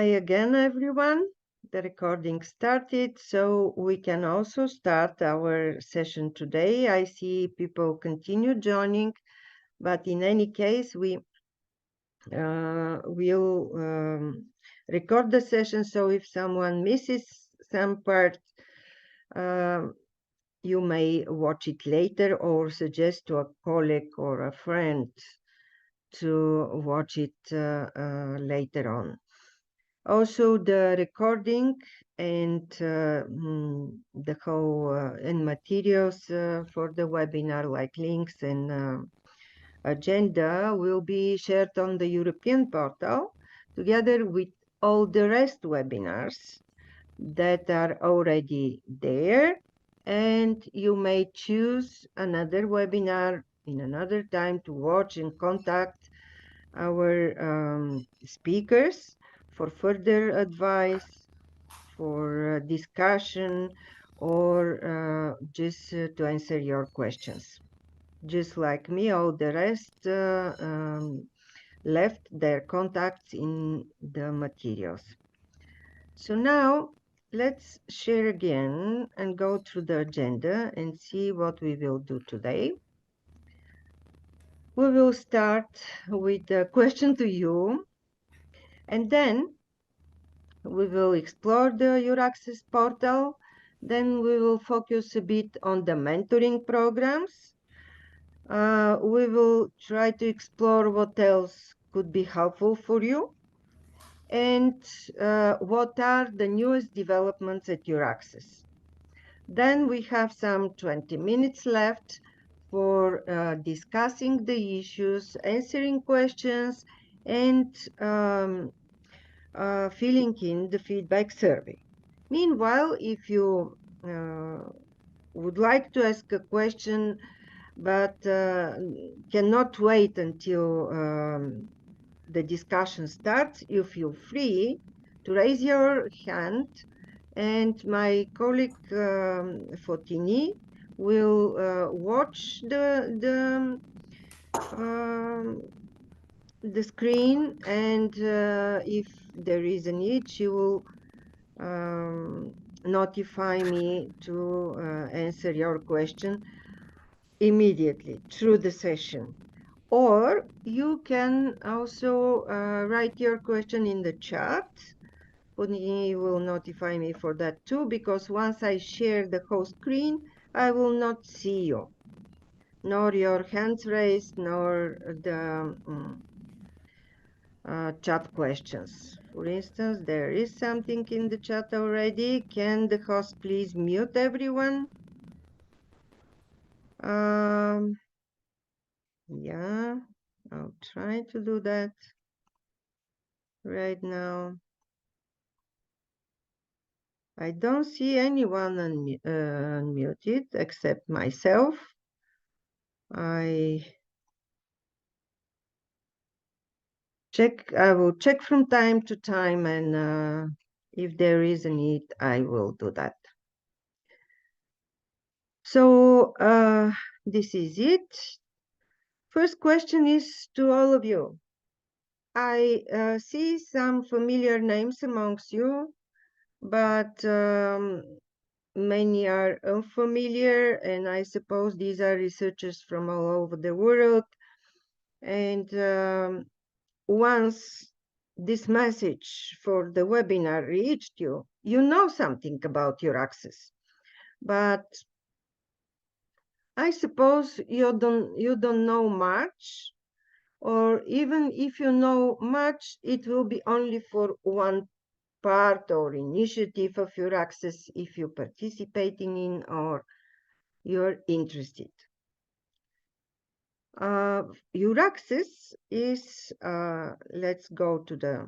Hi again, everyone. The recording started, so we can also start our session today. I see people continue joining, but in any case, we will record the session, so if someone misses some part, you may watch it later or suggest to a colleague or a friend to watch it later on. Also, the recording and the whole and materials for the webinar, like links and agenda, will be shared on the European portal together with all the rest webinars that are already there. And you may choose another webinar in another time to watch and contact our speakers for further advice, for discussion, or just to answer your questions. Just like me, all the rest left their contacts in the materials. So now let's share again and go through the agenda and see what we will do today. We will start with a question to you, and then we will explore the EURAXESS portal. Then we will focus a bit on the mentoring programs. We will try to explore what else could be helpful for you and what are the newest developments at EURAXESS. Then we have some 20 minutes left for discussing the issues, answering questions, and filling in the feedback survey. Meanwhile, if you would like to ask a question but cannot wait until the discussion starts, you feel free to raise your hand, and my colleague Fotini will watch the screen, and if there is a need, she will notify me to answer your question immediately through the session. Or you can also write your question in the chat. Putney will notify me for that too, because once I share the whole screen, I will not see you, nor your hands raised, nor the chat questions. For instance, there is something in the chat already. Can the host please mute everyone? Yeah, I'll try to do that right now. I don't see anyone unmuted except myself. I will check from time to time, and if there is a need, I will do that. So this is it. First question is to all of you. I see some familiar names amongst you, but many are unfamiliar, and I suppose these are researchers from all over the world. And once this message for the webinar reached you, you know something about EURAXESS, but I suppose you don't know much, or even if you know much, it will be only for one part or initiative of EURAXESS if you're participating in or you're interested. EURAXESS is, let's go to the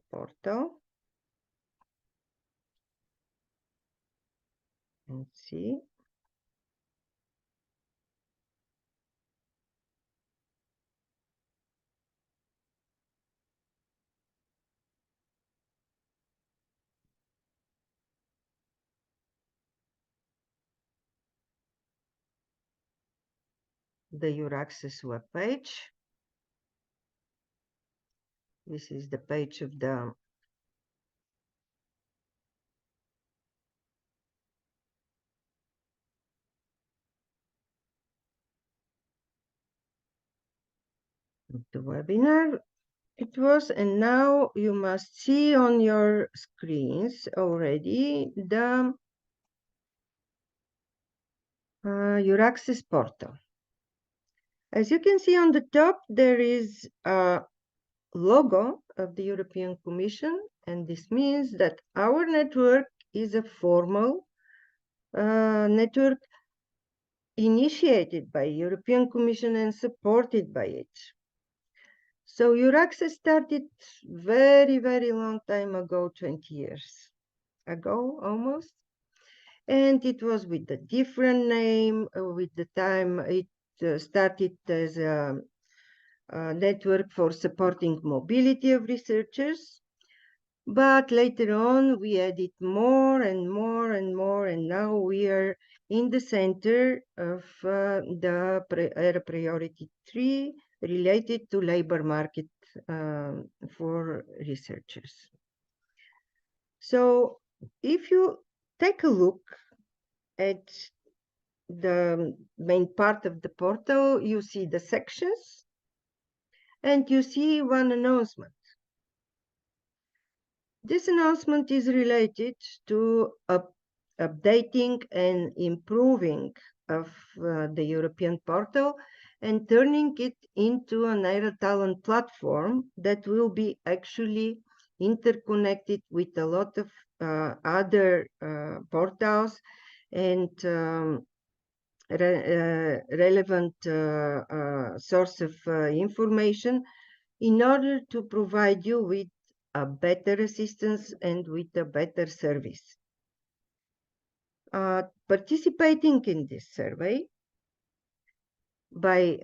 portal and see. the EURAXESS web page. This is the page of the webinar. It was, and now you must see on your screens already the EURAXESS portal. As you can see on the top, there is a logo of the European Commission, and this means that our network is a formal network initiated by European Commission and supported by it. So EURAXESS started very, very long time ago, 20 years ago almost. And it was with a different name. With the time it started as a network for supporting mobility of researchers. But later on, we added more and more and more, and now we are in the center of the area priority 3 related to labor market for researchers. So if you take a look at the main part of the portal, you see the sections, and you see one announcement. This announcement is related to updating and improving of the European portal and turning it into an Aira Talent platform that will be actually interconnected with a lot of other portals and relevant source of information in order to provide you with a better assistance and with a better service. Participating in this survey by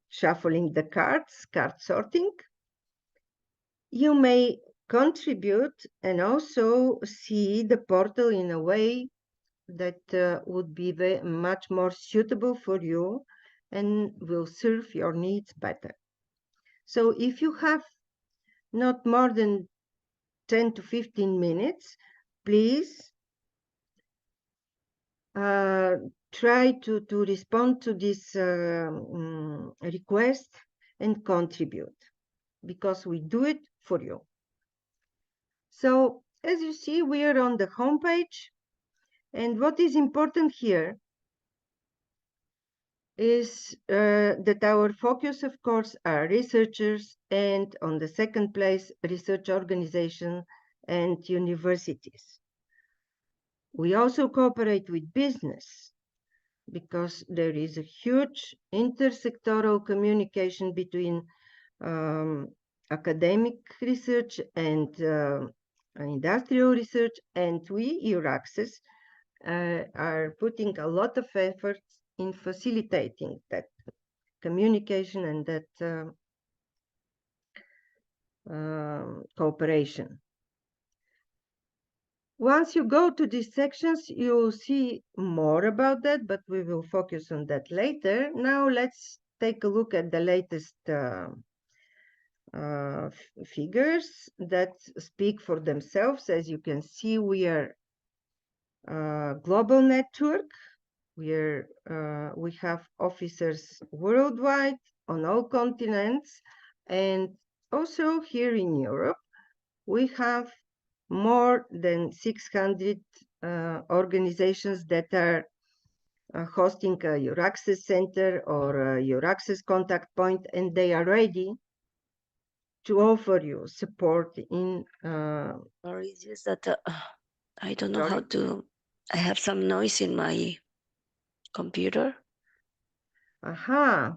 shuffling the cards, card sorting, you may contribute and also see the portal in a way that would be much more suitable for you and will serve your needs better. So if you have not more than 10 to 15 minutes, please try to respond to this request and contribute, because we do it for you. So as you see, we are on the home page, and what is important here is that our focus, of course, are researchers, and on the second place, research organizations and universities. We also cooperate with business because there is a huge intersectoral communication between academic research and industrial research, and we, EURAXESS, are putting a lot of efforts in facilitating that communication and that cooperation. Once you go to these sections, you'll see more about that, but we will focus on that later. Now let's take a look at the latest figures that speak for themselves. As you can see, we are a global network. We have officers worldwide on all continents, and also here in Europe, we have more than 600 organizations that are hosting a EURAXESS center or a EURAXESS contact point, and they are ready to offer you support in. Or it's just that I don't know how to. I have some noise in my computer. Aha.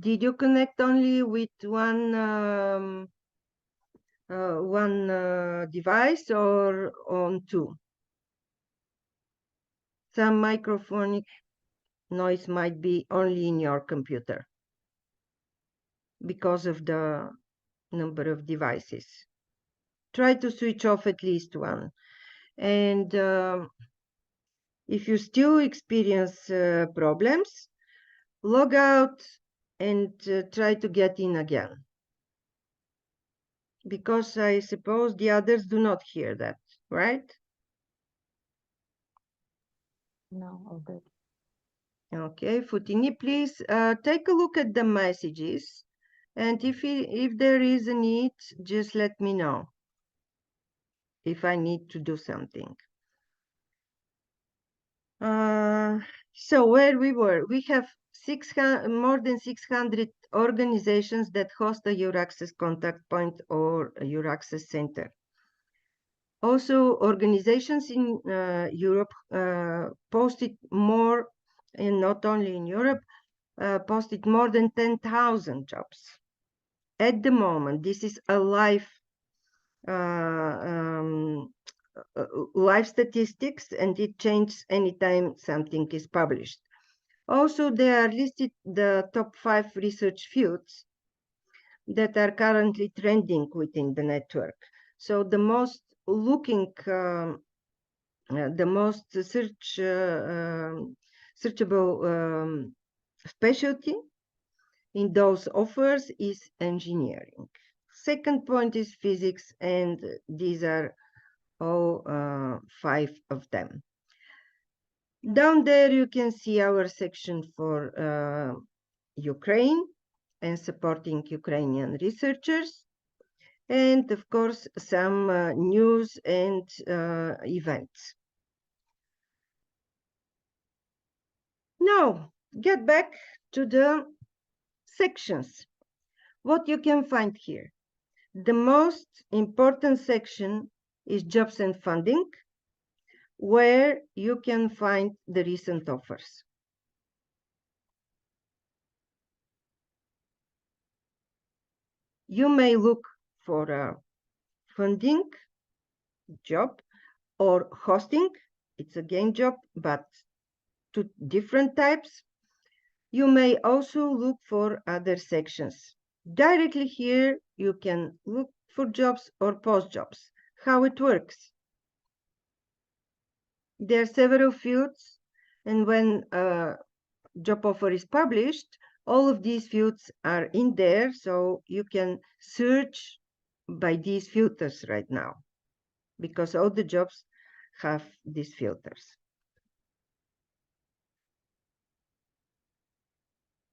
Did you connect only with one device or on two? Some microphonic noise might be only in your computer because of the number of devices. Try to switch off at least one. And If you still experience problems, log out and try to get in again. Because I suppose the others do not hear that, right? No, okay. Okay, Futini, please take a look at the messages. And if there is a need, just let me know if I need to do something. So where we were, we have more than 600 organizations that host a EURAXESS contact point or a EURAXESS center. Also, organizations in Europe posted more, and not only in Europe, posted more than 10,000 jobs. At the moment, this is a live live statistics, and it changes anytime something is published. Also, there are listed the top 5 research fields that are currently trending within the network. So the most the most searchable specialty in those offers is engineering. Second point is physics, and these are all 5 of them. Down there you can see our section for Ukraine and supporting Ukrainian researchers, and of course some news and events. Now, get back to the sections. What you can find here. The most important section is jobs and funding, where you can find the recent offers. You may look for a funding job or hosting. It's again job, but two different types. You may also look for other sections. Directly here, you can look for jobs or post jobs. How it works. There are several fields, and when a job offer is published, all of these fields are in there, so you can search by these filters right now, because all the jobs have these filters.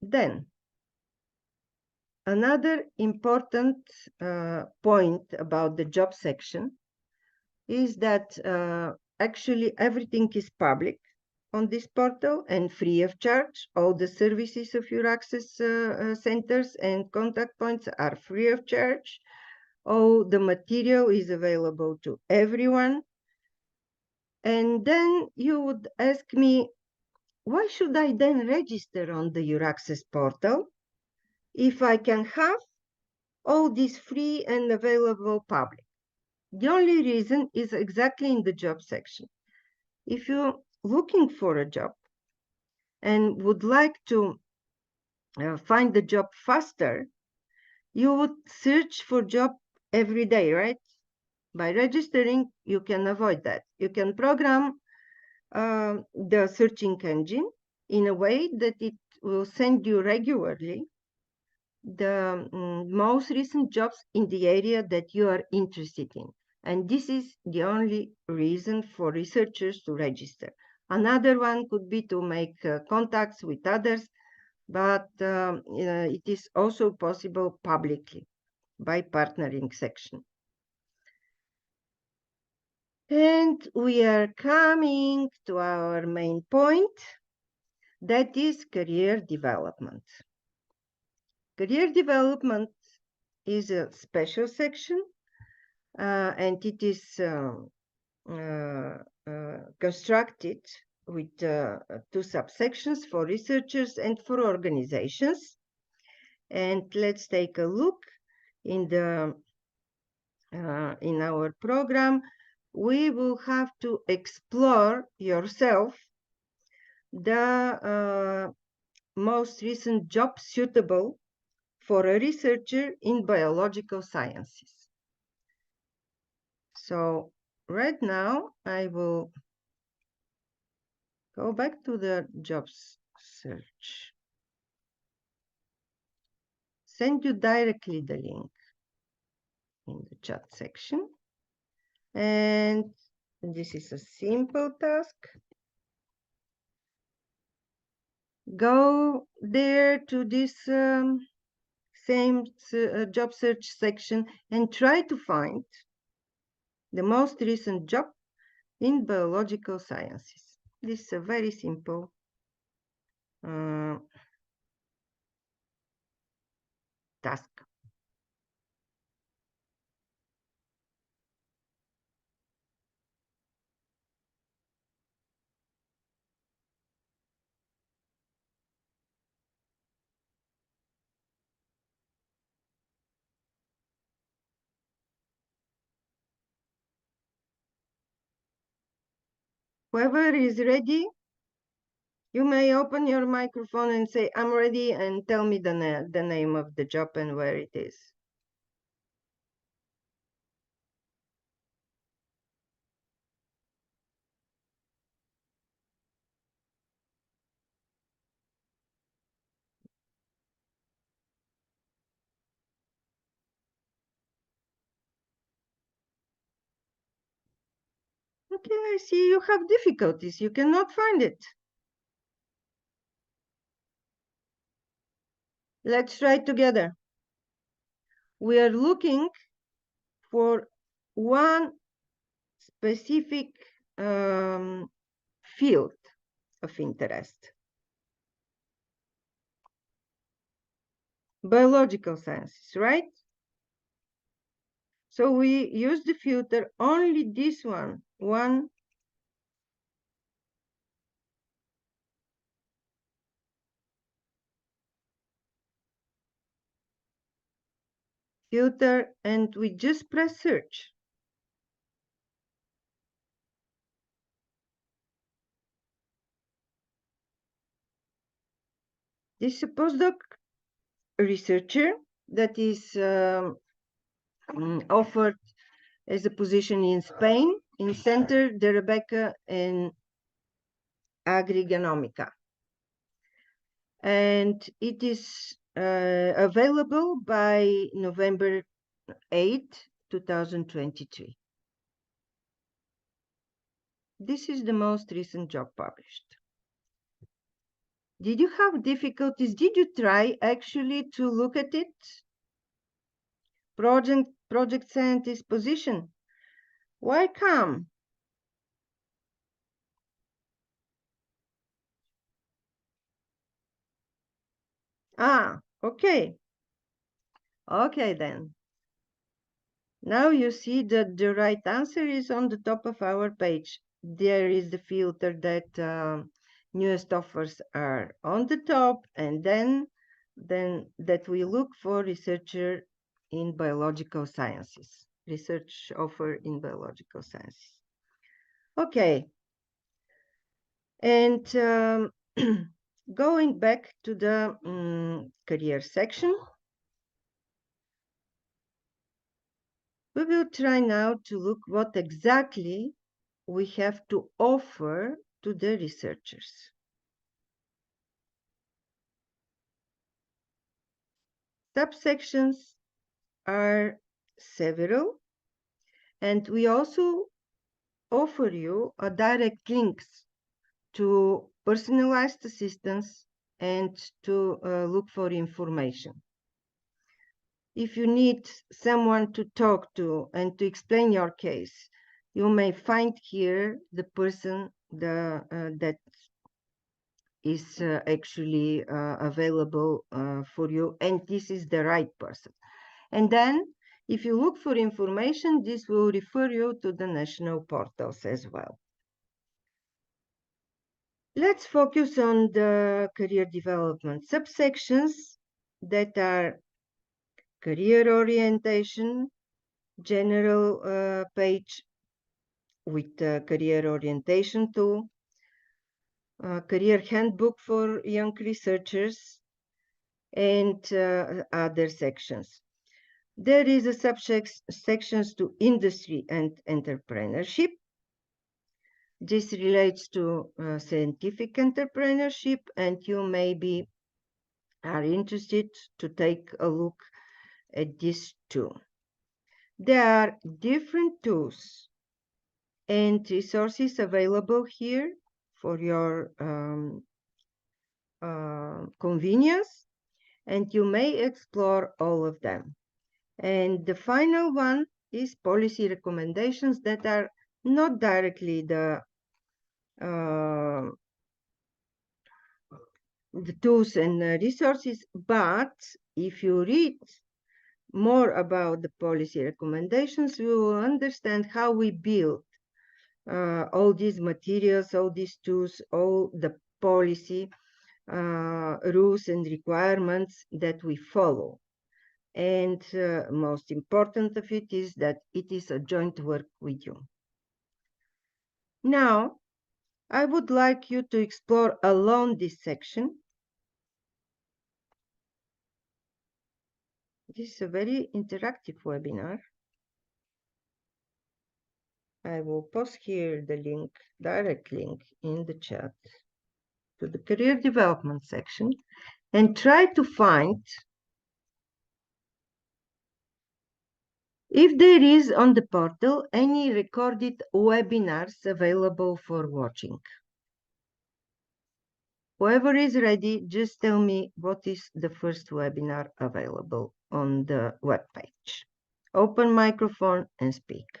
Then, another important point about the job section is that actually everything is public on this portal and free of charge. All the services of EURAXESS centers and contact points are free of charge. All the material is available to everyone. And then you would ask me, why should I then register on the EURAXESS portal if I can have all this free and available public? The only reason is exactly in the job section. If you're looking for a job and would like to find the job faster, you would search for job every day, right? By registering, you can avoid that. You can program the searching engine in a way that it will send you regularly the most recent jobs in the area that you are interested in. And this is the only reason for researchers to register. Another one could be to make contacts with others, but it is also possible publicly by partnering section. And we are coming to our main point, that is career development. Career development is a special section, and it is constructed with 2 subsections for researchers and for organizations. And let's take a look in the in our program. We will have to explore yourself the most recent job suitable for a researcher in biological sciences. So right now I will Go back to the jobs search. Send you directly the link in the chat section. And this is a simple task. Go there to this same job search section and try to find the most recent job in biological sciences. This is a very simple task. Whoever is ready, you may open your microphone and say, I'm ready, and tell me the name of the job and where it is. Okay, I see you have difficulties. You cannot find it. Let's try together. We are looking for one specific field of interest. Biological sciences, right? So we use the filter only this one filter, and we just press search. This is a postdoc researcher that is offered as a position in Spain in Centre de Rebecca and Agrigenomica. And it is available by November 8, 2023. This is the most recent job published. Did you have difficulties? Did you try actually to look at it? Project scientist position. Why come? Ah, okay. Okay then. Now you see that the right answer is on the top of our page. There is the filter that newest offers are on the top, and then that we look for researcher in biological sciences, research offer in biological sciences. Okay. And going back to the career section, we will try now to look what exactly we have to offer to the researchers. Subsections are several, and we also offer you a direct links to personalized assistance and to look for information. If you need someone to talk to and to explain your case, you may find here the person that is actually available for you, and this is the right person. And then if you look for information, this will refer you to the national portals as well. Let's focus on the career development subsections that are career orientation, general page with the career orientation tool, career handbook for young researchers, and other sections. There is a sections to industry and entrepreneurship. This relates to scientific entrepreneurship, and you maybe are interested to take a look at this too. There are different tools and resources available here for your convenience, and you may explore all of them. And the final one is policy recommendations that are not directly the tools and resources, but if you read more about the policy recommendations, you will understand how we build all these materials, all these tools, all the policy rules and requirements that we follow. And most important of it is that it is a joint work with you. Now, I would like you to explore alone this section. This is a very interactive webinar. I will post here the link, direct link in the chat to the career development section, and try to find if there is on the portal any recorded webinars available for watching. Whoever is ready, just tell me what is the first webinar available on the web page. Open microphone and speak.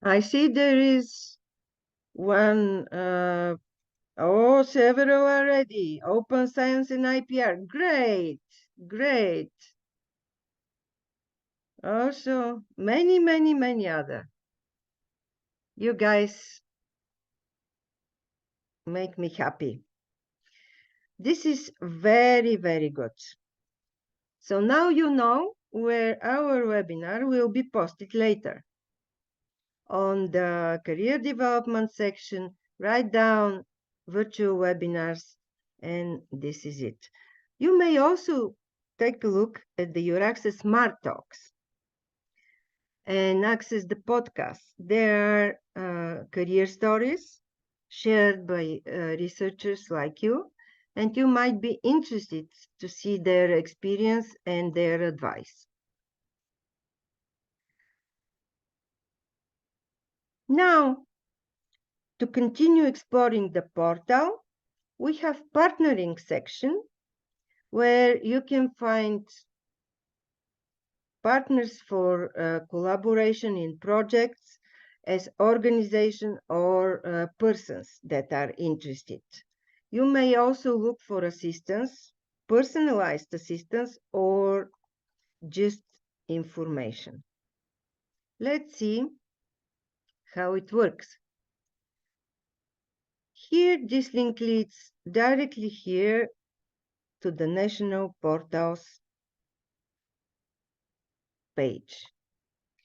I see there is one, several already. Open Science and IPR. Great, great. Also, many other. You guys make me happy. This is very good. So now you know where our webinar will be posted later. On the career development section, write down virtual webinars, and this is it. You may also take a look at the EURAXESS Smart Talks and access the podcast. There are career stories shared by researchers like you, and you might be interested to see their experience and their advice. Now, to continue exploring the portal, we have partnering section where you can find partners for collaboration in projects as organization or persons that are interested. You may also look for assistance, personalized assistance, or just information. Let's see how it works. Here, this link leads directly here to the national portals page.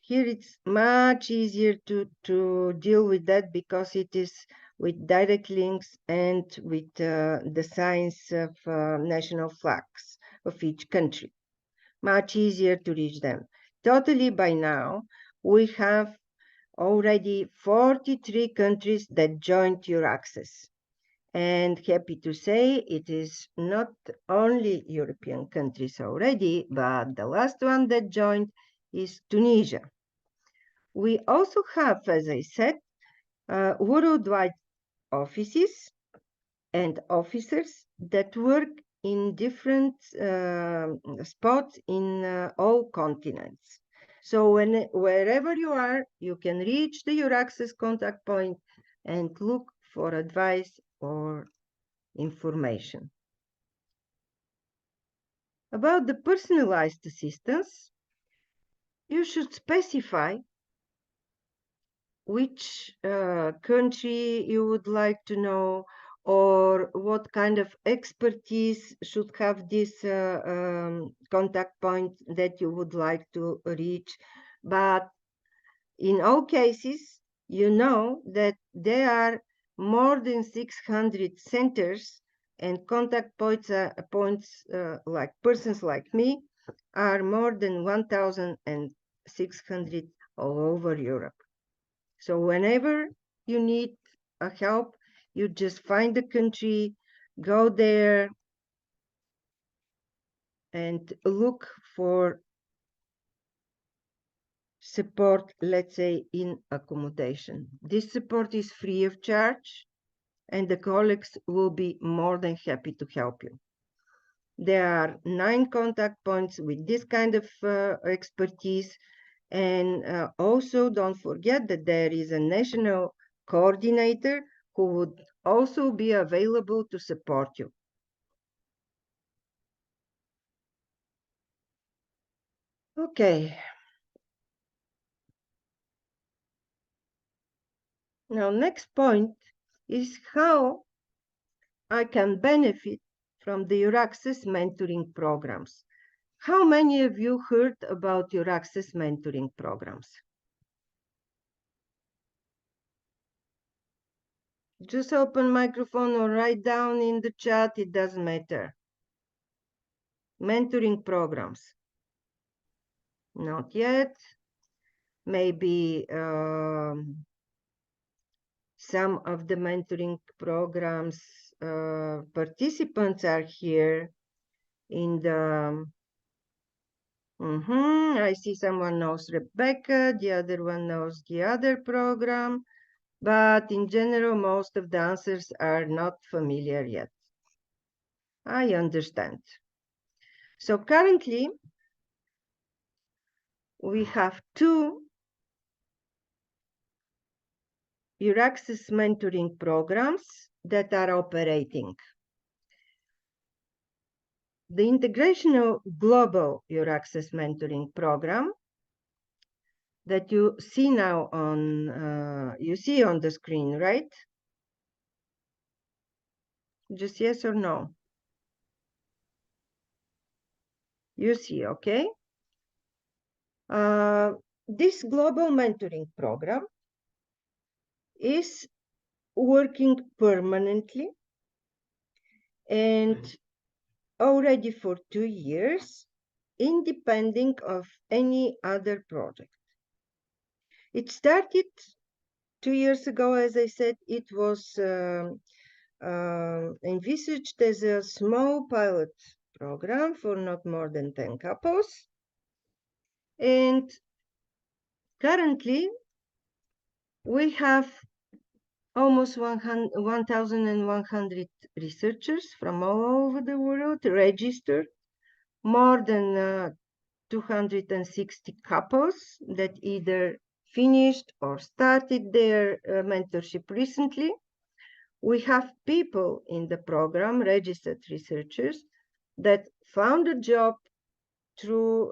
Here it's much easier to deal with that because it is with direct links and with the signs of national flags of each country. Much easier to reach them. Totally by now, we have already 43 countries that joined EURAXESS. And happy to say it is not only European countries already, but the last one that joined is Tunisia. We also have, as I said, worldwide offices and officers that work in different spots in all continents. So wherever you are, you can reach the EURAXESS contact point and look for advice or information. About the personalized assistance, you should specify which country you would like to know, or what kind of expertise should have this contact point that you would like to reach. But in all cases, you know that there are more than 600 centers, and contact points like persons like me are more than 1,600 all over Europe. So whenever you need a help, you just find the country, go there, and look for support, let's say, in accommodation. This support is free of charge, and the colleagues will be more than happy to help you. There are 9 contact points with this kind of expertise. And also don't forget that there is a national coordinator who would also be available to support you. Okay. Now, next point is how I can benefit from the EURAXESS mentoring programs. How many of you heard about EURAXESS mentoring programs? Just open microphone or write down in the chat, it doesn't matter. Mentoring programs. Not yet. Maybe some of the mentoring programs participants are here in the I see someone knows Rebecca, the other one knows the other program, but in general, most of the answers are not familiar yet. I understand. So currently, we have 2 EURAXESS mentoring programs that are operating. The Integrational Global EURAXESS mentoring program that you see now on the screen, right? Just yes or no? You see, okay? This global mentoring program is working permanently and already for 2 years, independent of any other project. It started 2 years ago, as I said. It was envisaged as a small pilot program for not more than 10 couples. And currently, we have almost 1,100 researchers from all over the world registered, more than 260 couples that either finished or started their mentorship recently. We have people in the program, registered researchers, that found a job through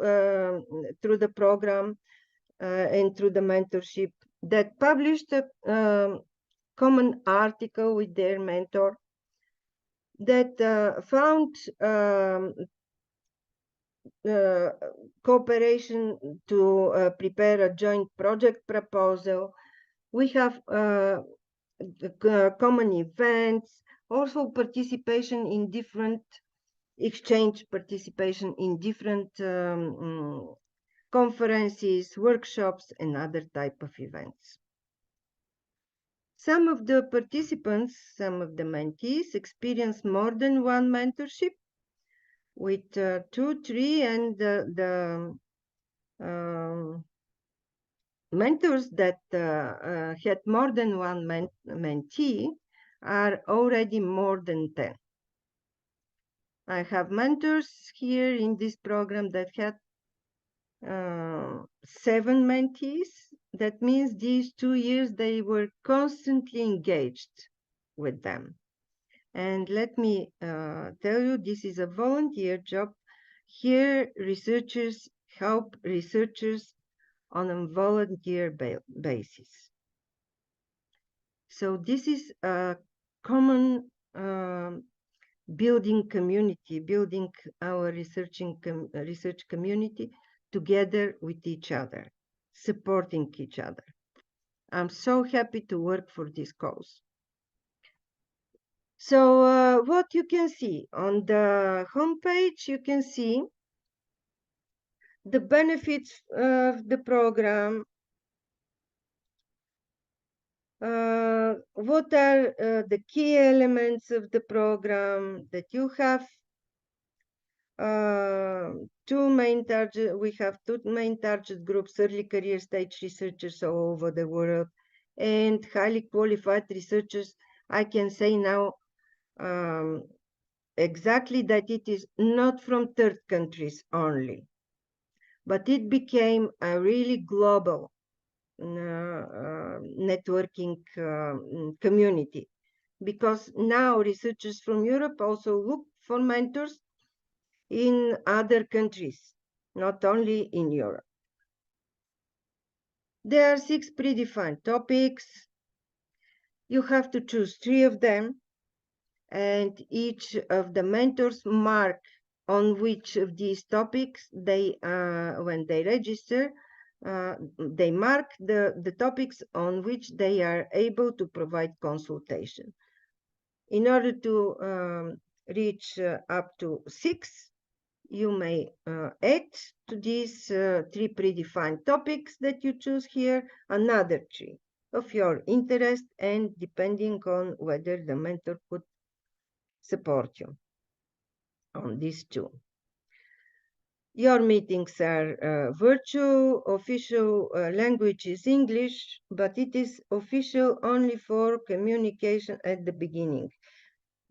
the program and through the mentorship, that published a common article with their mentor, that found cooperation to prepare a joint project proposal. We have common events, also participation in different participation in different conferences, workshops, and other type of events. Some of the participants, some of the mentees experience more than one mentorship with 2, 3, and the mentors that had more than one mentee are already more than 10. I have mentors here in this program that had 7 mentees. That means these 2 years they were constantly engaged with them. And let me tell you, this is a volunteer job. Here, researchers help researchers on a volunteer basis. So this is a common building community, building our research community together with each other, supporting each other. I'm so happy to work for this cause. So what you can see on the homepage, you can see the benefits of the program. What are the key elements of the program that you have? Two main target. We have two main target groups: early career stage researchers all over the world, and highly qualified researchers. I can say now exactly that it is not from third countries only, but it became a really global networking community, because now researchers from Europe also look for mentors in other countries, not only in Europe. There are 6 predefined topics. You have to choose 3 of them, and each of the mentors mark on which of these topics they, when they register, they mark the topics on which they are able to provide consultation. In order to reach up to 6, you may add to these 3 predefined topics that you choose here another 3 of your interest, and depending on whether the mentor could support you on these 2. Your meetings are virtual. Official language is English, but it is official only for communication at the beginning.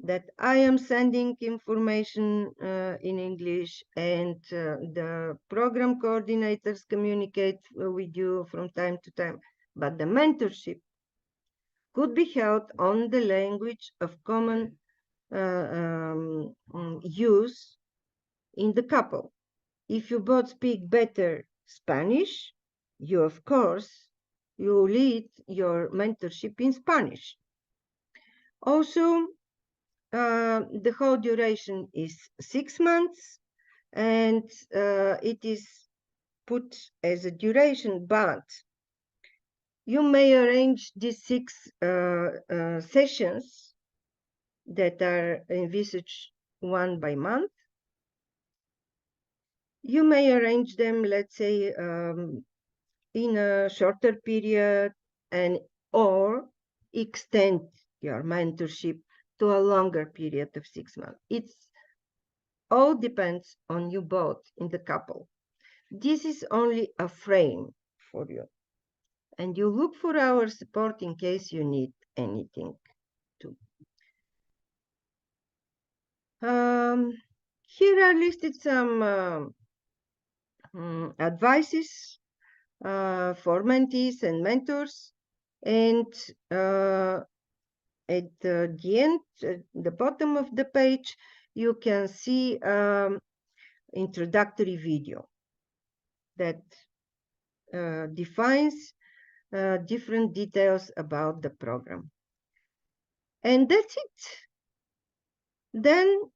That I am sending information in English, and the program coordinators communicate with you from time to time. But the mentorship could be held on the language of common use in the couple. If you both speak better Spanish, you, of course, you lead your mentorship in Spanish. Also, the whole duration is 6 months, and it is put as a duration, but you may arrange these 6 sessions that are envisaged one by month. You may arrange them, let's say, in a shorter period, and or extend your mentorship to a longer period of 6 months. It's all depends on you both in the couple. This is only a frame for you, and you look for our support in case you need anything too. Here are listed some advices for mentees and mentors, and at the end, at the bottom of the page, you can see introductory video that defines different details about the program. And that's it. Then,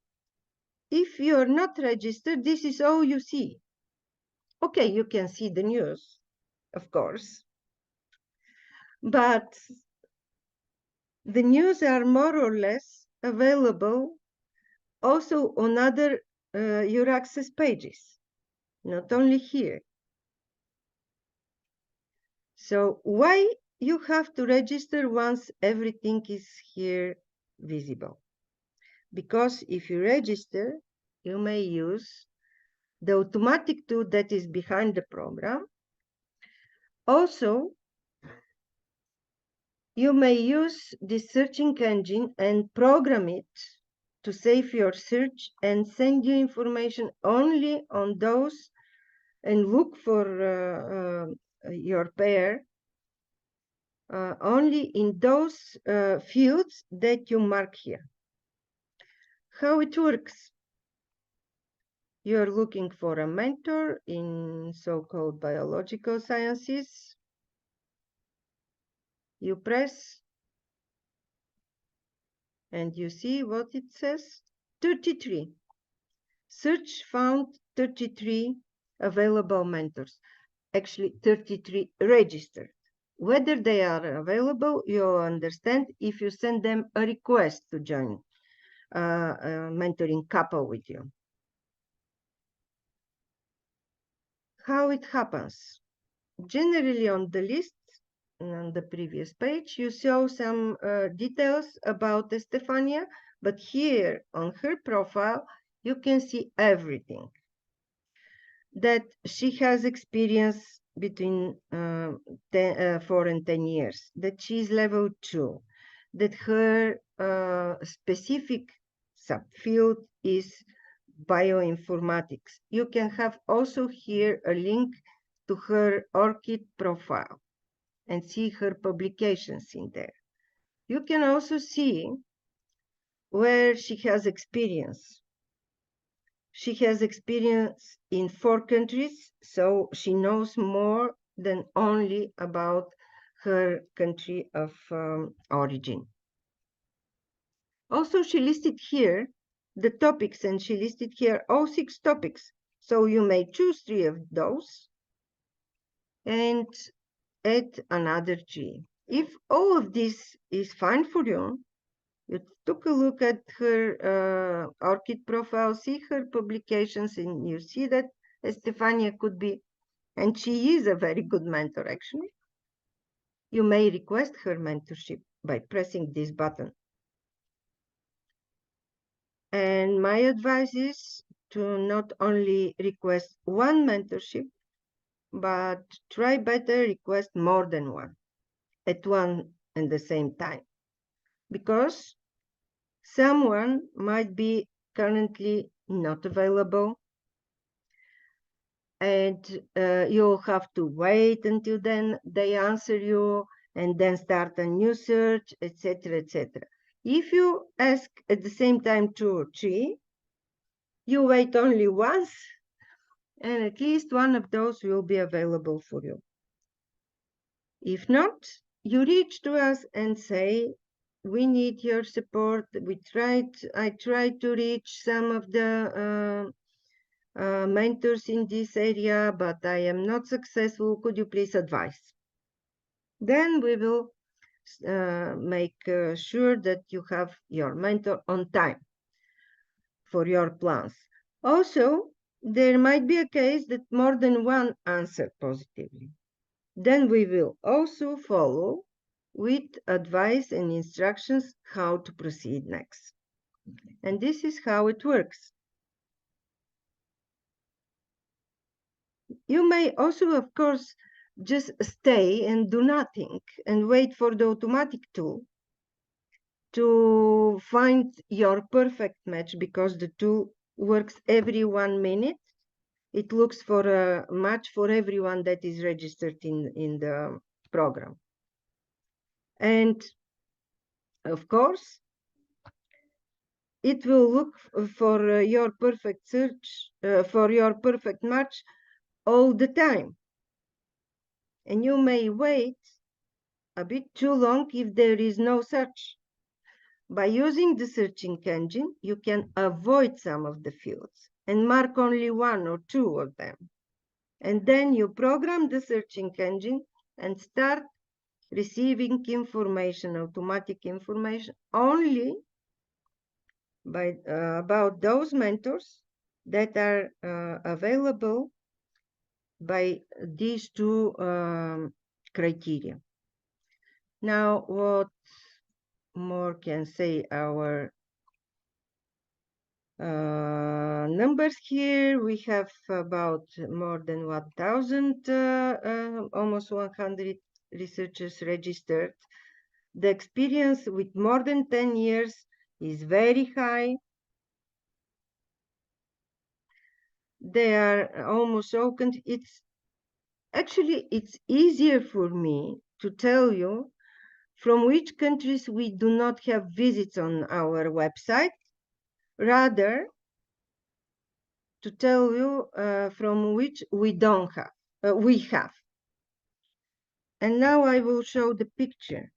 if you're not registered, this is all you see. Okay, you can see the news, of course, but the news are more or less available also on other EURAXESS pages, not only here. So why you have to register once everything is here visible? Because if you register, you may use the automatic tool that is behind the program. Also, you may use the searching engine and program it to save your search and send you information only on those and look for your pair only in those fields that you mark here. How it works? You're looking for a mentor in so-called biological sciences. You press and you see what it says. 33. Search found 33 available mentors. Actually, 33 registered. Whether they are available, you'll understand if you send them a request to join a mentoring couple with you. How it happens? Generally on the list, on the previous page, you saw some details about Estefania, but here on her profile, you can see everything. That she has experience between 4 and 10 years, that she is level 2, that her specific subfield is bioinformatics. You can have also here a link to her ORCID profile and see her publications in there. You can also see where she has experience. She has experience in 4 countries, so she knows more than only about her country of origin. Also, she listed here the topics, and she listed here all 6 topics. So you may choose 3 of those and add another 3. If all of this is fine for you, you took a look at her ORCID profile, see her publications, and you see that Estefania could be, and she is a very good mentor actually. You may request her mentorship by pressing this button. And my advice is to not only request one mentorship, but try better request more than one at one and the same time. Because someone might be currently not available, and you'll have to wait until then they answer you and then start a new search, etc., etc. If you ask at the same time 2 or 3, you wait only once, and at least one of those will be available for you. If not, you reach to us and say, we need your support. I tried to reach some of the mentors in this area, but I am not successful. Could you please advise? Then we will make sure that you have your mentor on time for your plans. Also, there might be a case that more than one answer positively. Then we will also follow with advice and instructions how to proceed next. And this is how it works. You may also, of course, just stay and do nothing and wait for the automatic tool to find your perfect match, because the tool works every 1 minute. It looks for a match for everyone that is registered in the program. And of course, it will look for your perfect search, for your perfect match all the time. And you may wait a bit too long if there is no search. By using the searching engine, you can avoid some of the fields and mark only 1 or 2 of them. And then you program the searching engine and start receiving information, automatic information, only about those mentors that are available by these 2 criteria. Now, what more can say our numbers here? We have about more than 1,000, almost 100 researchers registered. The experience with more than 10 years is very high. they are almost all it's easier for me to tell you from which countries we do not have visits on our website, rather to tell you from which we don't have, we have. And now I will show the picture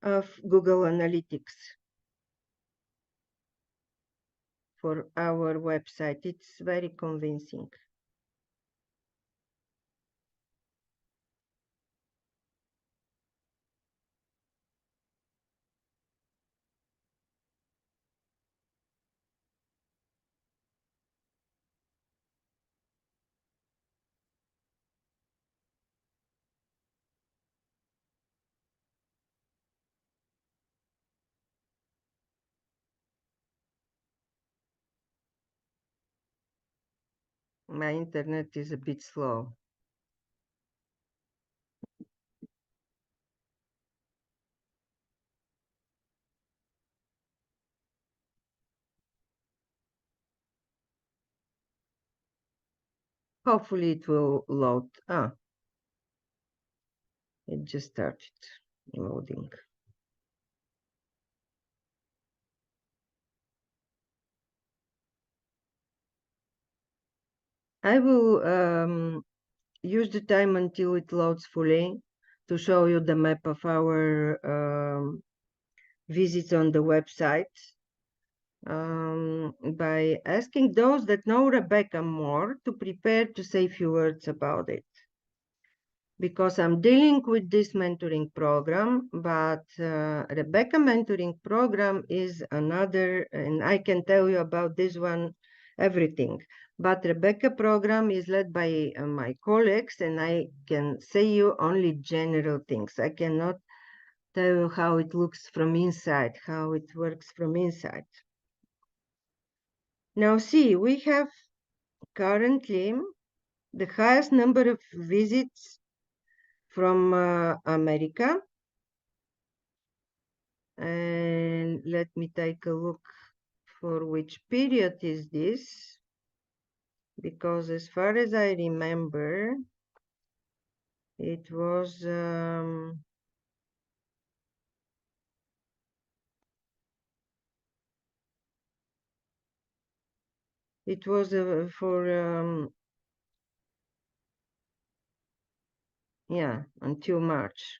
of Google Analytics for our website. It's very convincing. My internet is a bit slow. Hopefully it will load. It just started loading. I will use the time until it loads fully to show you the map of our visits on the website by asking those that know Rebecca more to prepare to say a few words about it. Because I'm dealing with this mentoring program, but Rebecca mentoring program is another, and I can tell you about this one, everything. But Rebecca program is led by my colleagues, and I can say you only general things. I cannot tell you how it looks from inside, how it works from inside. Now see, we have currently the highest number of visits from America. And let me take a look for which period is this, because as far as I remember, it was for yeah, until March.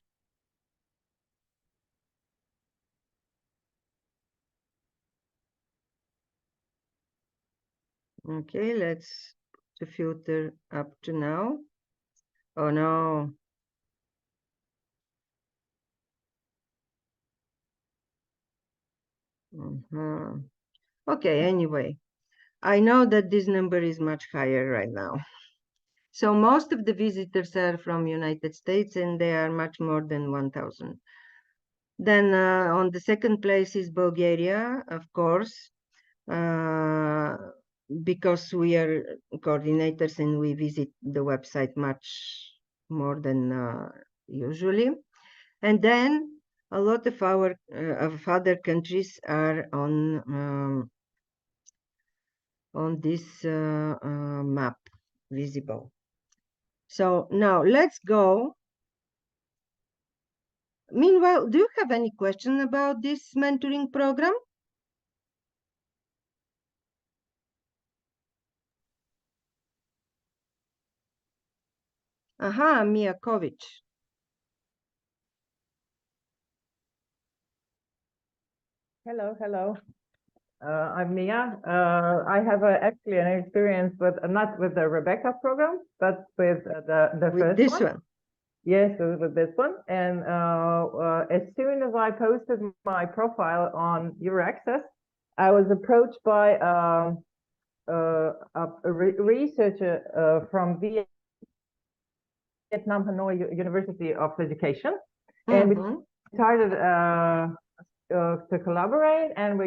Okay, let's the filter up to now. Oh no. Okay, anyway, I know that this number is much higher right now. So most of the visitors are from United States, and they are much more than 1,000. Then on the second place is Bulgaria, of course, because we are coordinators and we visit the website much more than usually. And then a lot of our of other countries are on this map visible. So now let's go. Meanwhile, do you have any question about this mentoring program? Aha, Mijakovic. Hello, hello. I'm Mia. I have actually an experience with not with the Rebecca program, but with the With first this one. one. Yes, with this one. And as soon as I posted my profile on EURAXESS, I was approached by a researcher from Vietnam Hanoi University of Education, and we started to collaborate, and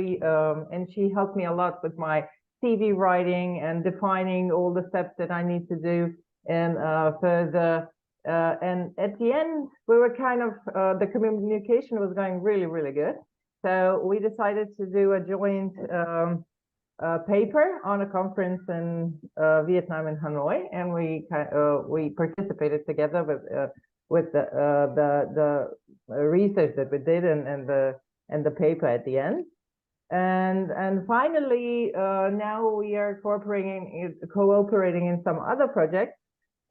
and she helped me a lot with my CV writing and defining all the steps that I need to do, and further. And at the end, we were kind of the communication was going really, really good. So we decided to do a joint paper on a conference in Vietnam in Hanoi, and we participated together with the research that we did and the paper at the end. And finally, now we are cooperating in some other projects,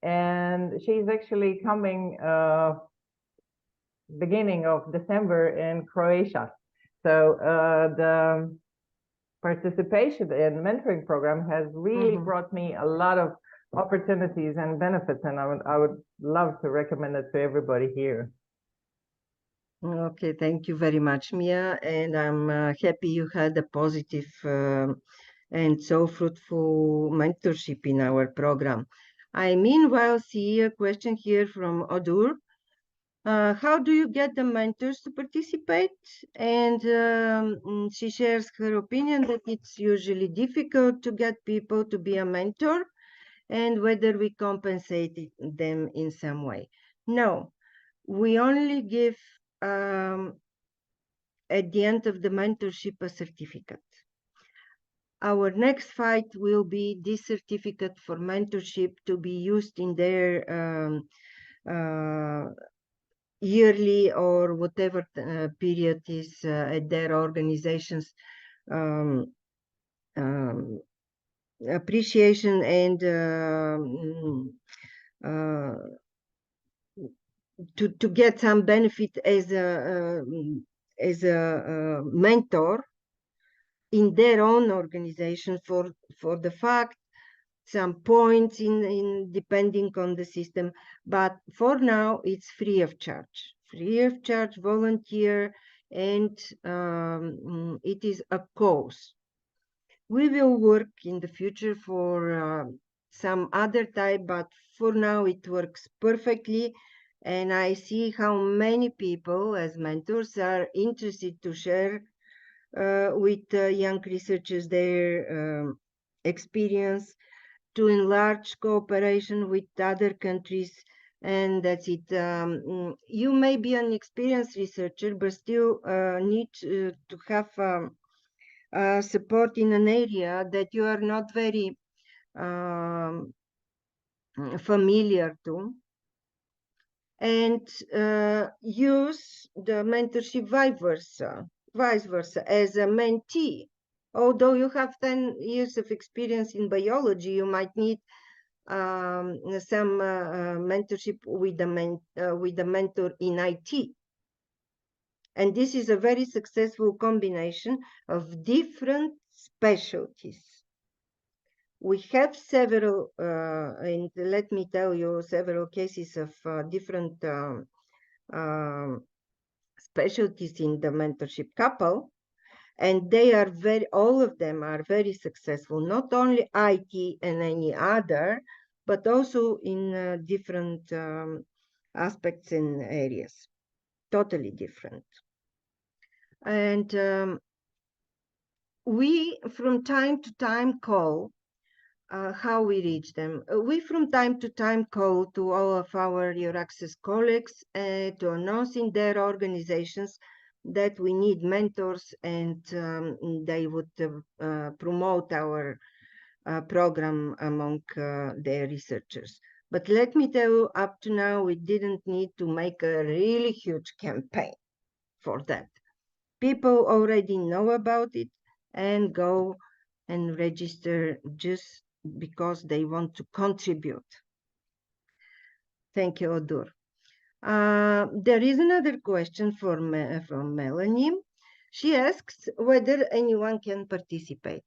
and she's actually coming beginning of December in Croatia. So the participation in the mentoring program has really brought me a lot of opportunities and benefits, and I would love to recommend it to everybody here. Okay, thank you very much, Mia, and I'm happy you had a positive and so fruitful mentorship in our program. I meanwhile see a question here from Odur. How do you get the mentors to participate? And she shares her opinion that it's usually difficult to get people to be a mentor, and whether we compensate them in some way. No, we only give at the end of the mentorship a certificate. Our next fight will be this certificate for mentorship to be used in their yearly or whatever period is at their organizations appreciation and to get some benefit as a mentor in their own organization for the fact some points in depending on the system, but for now it's free of charge, volunteer, and it is a cause. We will work in the future for some other type, but for now it works perfectly, and I see how many people as mentors are interested to share with young researchers their experience, to enlarge cooperation with other countries, and that's it. You may be an experienced researcher, but still need to have support in an area that you are not very familiar to, and use the mentorship vice versa as a mentee. Although you have 10 years of experience in biology, you might need some mentorship with the mentor in IT. And this is a very successful combination of different specialties. We have several, and let me tell you, several cases of different specialties in the mentorship couple, and they are all of them are very successful, not only IT and any other, but also in different aspects and areas, totally different. And we from time to time call how we reach them. We from time to time call to all of our EURAXESS colleagues to announce in their organizations that we need mentors, and they would promote our program among their researchers. But let me tell you, up to now, we didn't need to make a really huge campaign for that. People already know about it and go and register just because they want to contribute. Thank you, Odur. There is another question from Melanie. She asks whether anyone can participate.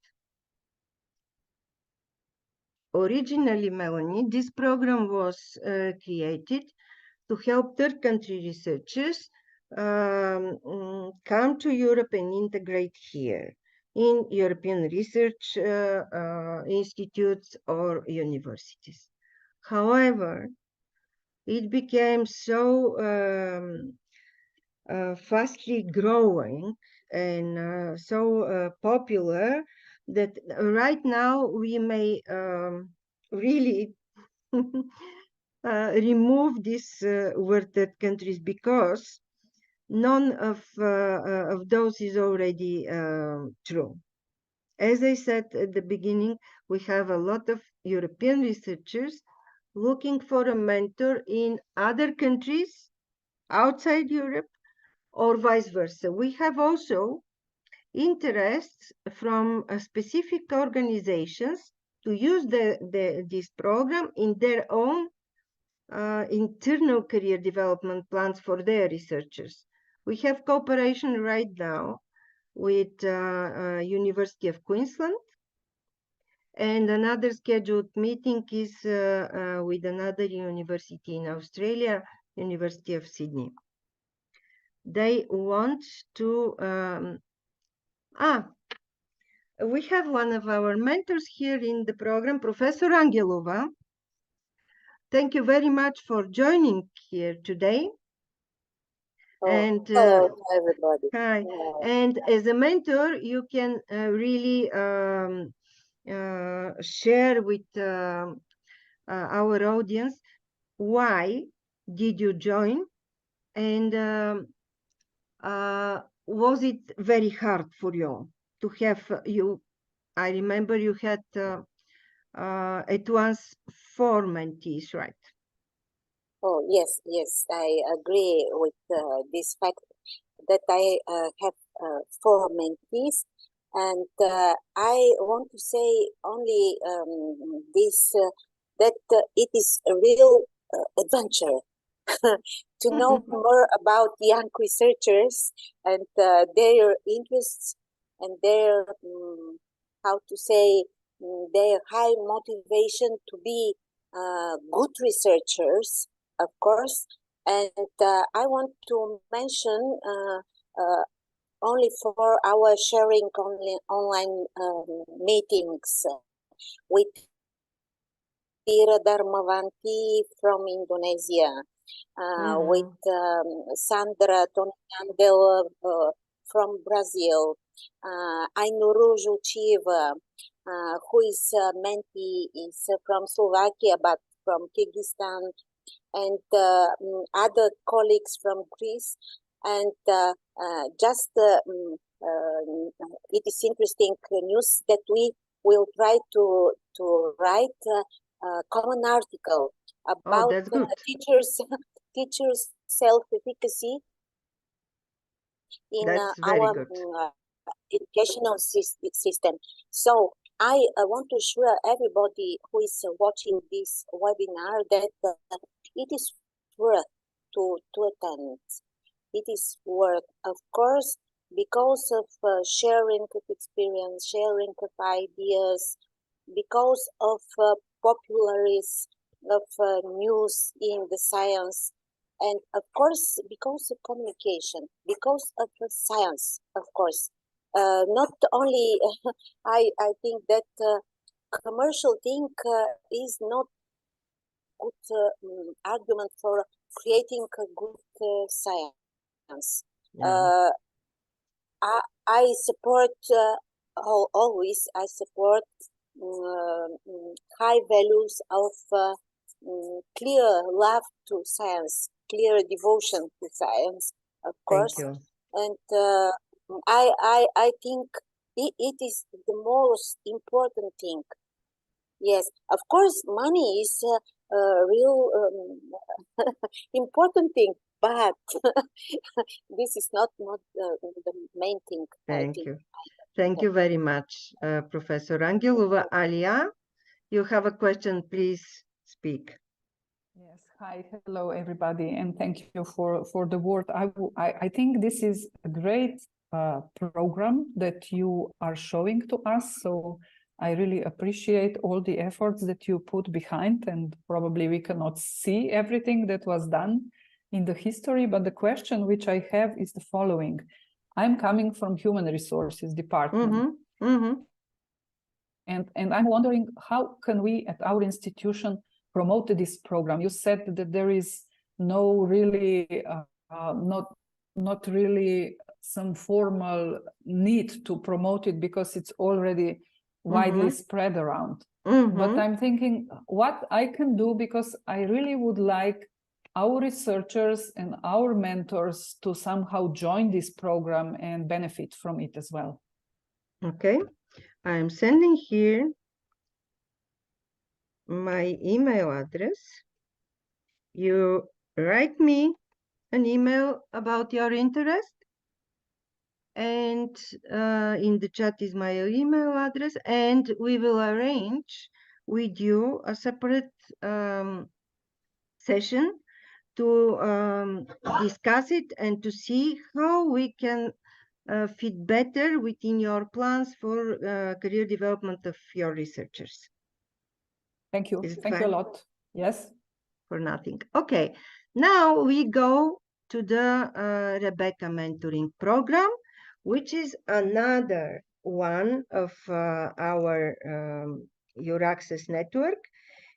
Originally, Melanie, this program was created to help third country researchers come to Europe and integrate here in European research institutes or universities. However, it became so fastly growing and so popular that right now we may really remove this word third countries, because none of those is already true. As I said at the beginning, we have a lot of European researchers looking for a mentor in other countries outside Europe or vice versa. We have also interests from specific organizations to use this program in their own internal career development plans for their researchers. We have cooperation right now with University of Queensland, and another scheduled meeting is with another university in Australia, University of Sydney. They want to we have one of our mentors here in the program, Professor Angelova. Thank you very much for joining here today. And hello, everybody. Hi. And as a mentor, you can really share with our audience why did you join, and was it very hard for you to have you? I remember you had at once 4 mentees, right? Oh, yes, I agree with this fact that I have 4 mentees, and I want to say only this, that it is a real adventure to know more about young researchers and their interests and their, how to say, their high motivation to be good researchers, of course. And I want to mention only for our sharing online meetings with Tira Dharmavanti from Indonesia, with Sandra Tonandel from Brazil, Ainuru Juchieva, who is mentee, is from Slovakia but from Kyrgyzstan, and other colleagues from Greece. And just it is interesting news that we will try to write a common article about teachers self-efficacy in our educational system. So I want to assure everybody who is watching this webinar that it is worth to attend. It is worth, of course, because of sharing of experience, sharing of ideas, because of popularism of news in the science, and of course because of communication, because of science, of course. Not only I think that commercial thing is not good argument for creating a good science. Yeah. I support always. I support high values of clear love to science, clear devotion to science, of course. Thank you. And I think it is the most important thing. Yes, of course, money is a real important thing, but this is not the main thing. Thank you. Thank you very much, Professor Angelova. Alia, you have a question, please speak. Yes, hi, hello everybody, and thank you for the word. I think this is a great program that you are showing to us, so I really appreciate all the efforts that you put behind, and probably we cannot see everything that was done in the history, but the question which I have is the following. I'm coming from Human Resources Department, and I'm wondering, how can we at our institution promote this program? You said that there is no really, not really some formal need to promote it because it's already widely spread around. But I'm thinking what I can do, because I really would like our researchers and our mentors to somehow join this program and benefit from it as well. Okay. I'm sending here my email address. You write me an email about your interest, and in the chat is my email address, and we will arrange with you a separate session to discuss it and to see how we can fit better within your plans for career development of your researchers. Thank you. Thank you a lot. Yes. For nothing. Okay, now we go to the Rebecca mentoring program, which is another one of our EURAXESS network,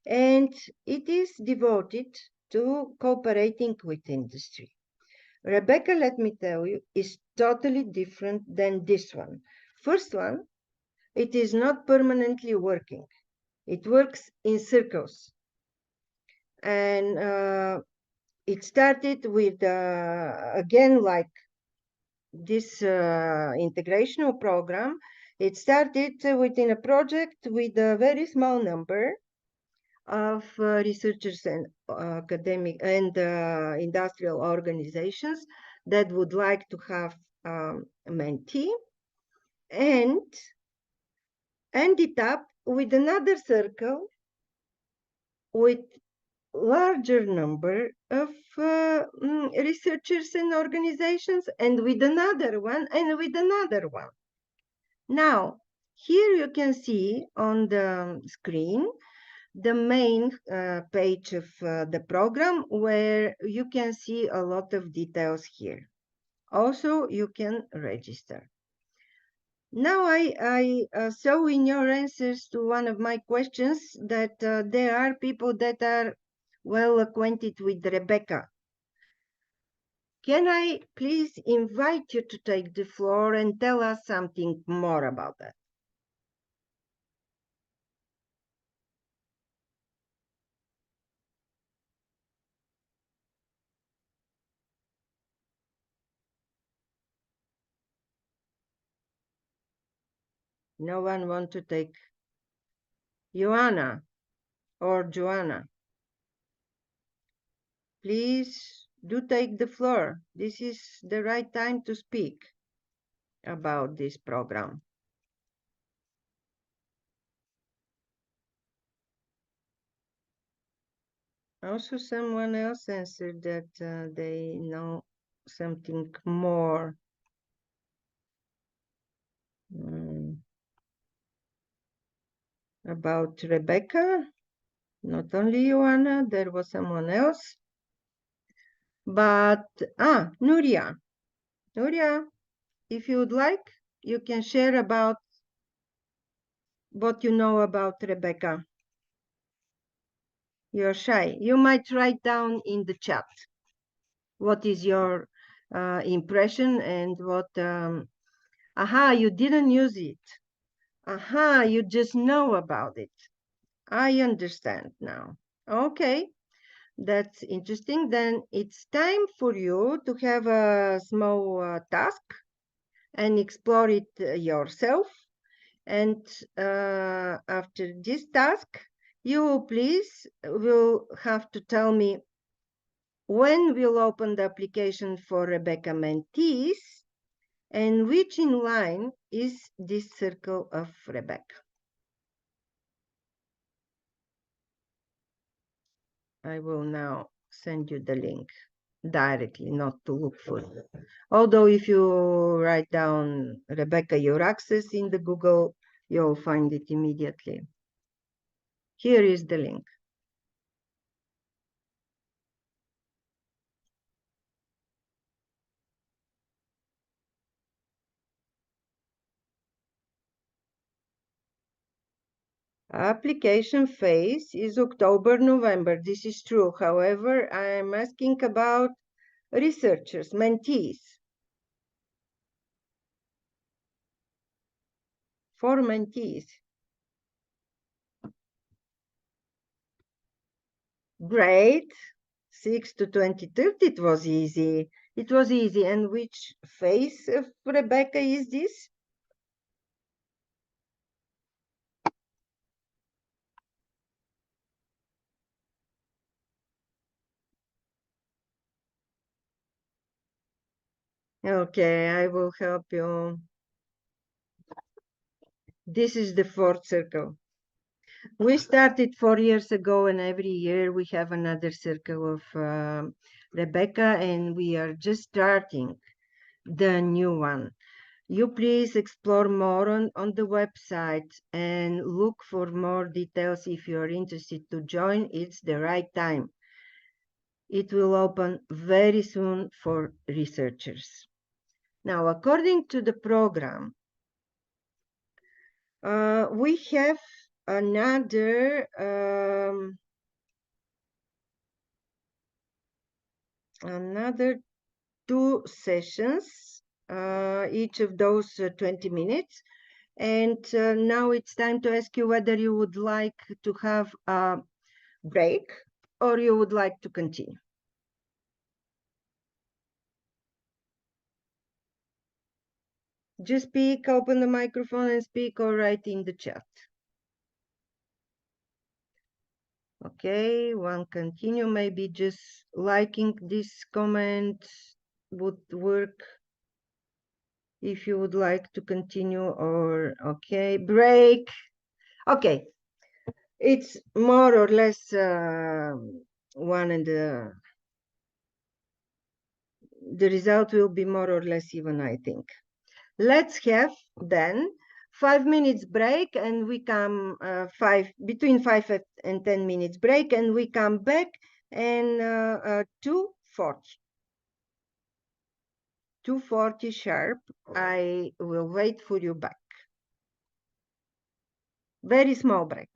and it is devoted to cooperating with industry. Rebecca, let me tell you, is totally different than this one. First one, it is not permanently working. It works in circles. And it started with, again, like this integrational program. It started within a project with a very small number of researchers and academic and industrial organizations that would like to have a mentee, and ended up with another circle with larger number of researchers and organizations, and with another one, and with another one. Now, here you can see on the screen the main page of the program, where you can see a lot of details here. Also, you can register. Now, I saw in your answers to one of my questions that there are people that are well acquainted with Rebecca. Can I please invite you to take the floor and tell us something more about that? No one want to take Joanna or Joanna? Please do take the floor. This is the right time to speak about this program. Also, someone else answered that they know something more. About Rebecca. Not only Joanna, there was someone else. But, Nuria. Nuria, if you would like, you can share about what you know about Rebecca. You're shy. You might write down in the chat what is your impression and what, you didn't use it. You just know about it. I understand now. Okay. That's interesting. Then it's time for you to have a small task and explore it yourself. And after this task, you please will have to tell me when we'll open the application for Rebecca mentees and which in line is this circle of Rebecca. I will now send you the link directly, not to look for it. Although if you write down Rebecca EURAXESS in the Google, you'll find it immediately. Here is the link. Application phase is October, November. This is true. However, I am asking about researchers, mentees. For mentees. Great. 6 to 23, it was easy. It was easy. And which phase of Rebecca is this? Okay, I will help you. This is the fourth circle. We started 4 years ago, and every year we have another circle of Rebecca, and we are just starting the new one. You please explore more on the website and look for more details if you are interested to join. It's the right time. It will open very soon for researchers. Now, according to the program, we have another two sessions, each of those 20 minutes. And now it's time to ask you whether you would like to have a break or you would like to continue. Just speak, open the microphone and speak, or write in the chat. Okay, one continue. Maybe just liking this comment would work if you would like to continue, or okay, break. Okay, it's more or less one, and the result will be more or less even, I think. Let's have then 5 minutes break, and we come between 5 and 10 minutes break, and we come back and 2:40. 2:40 sharp. I will wait for you back. Very small break.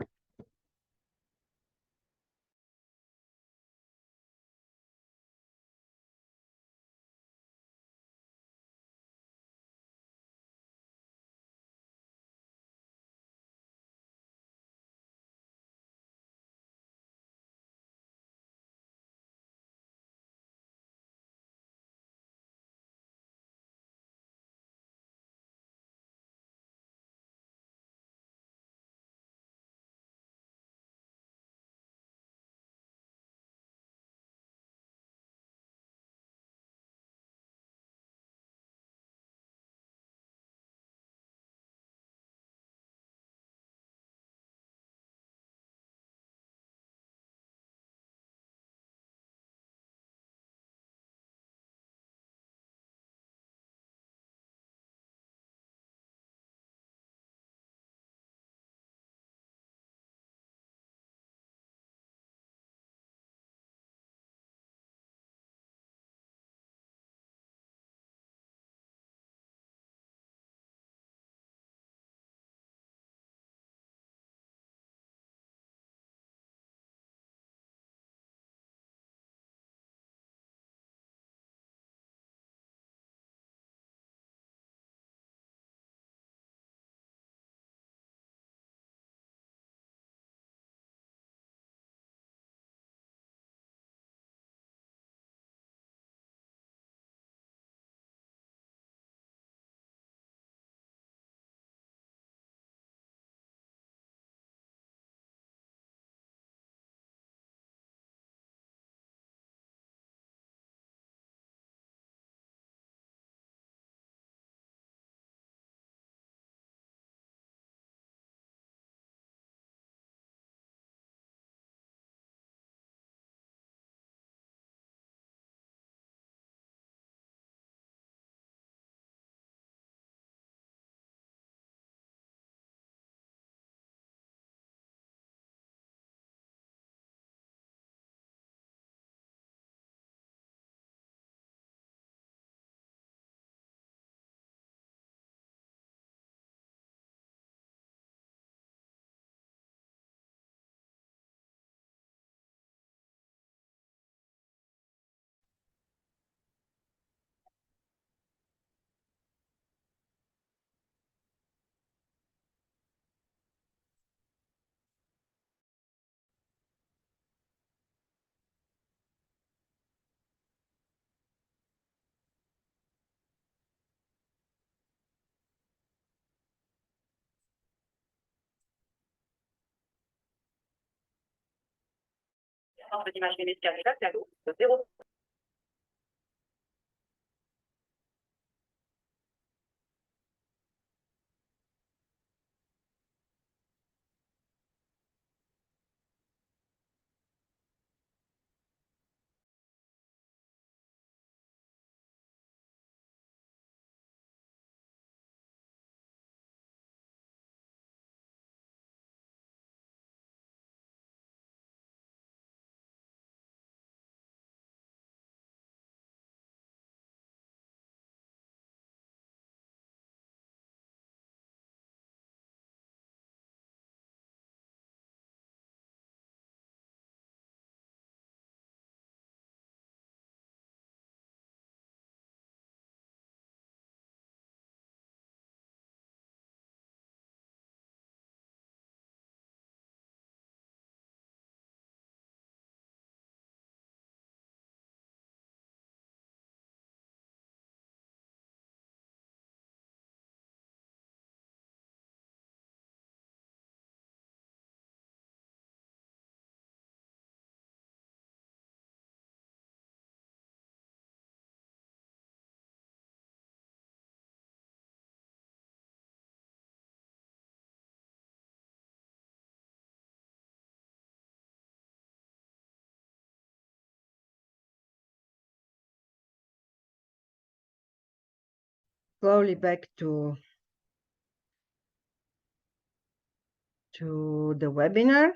slowly back to the webinar.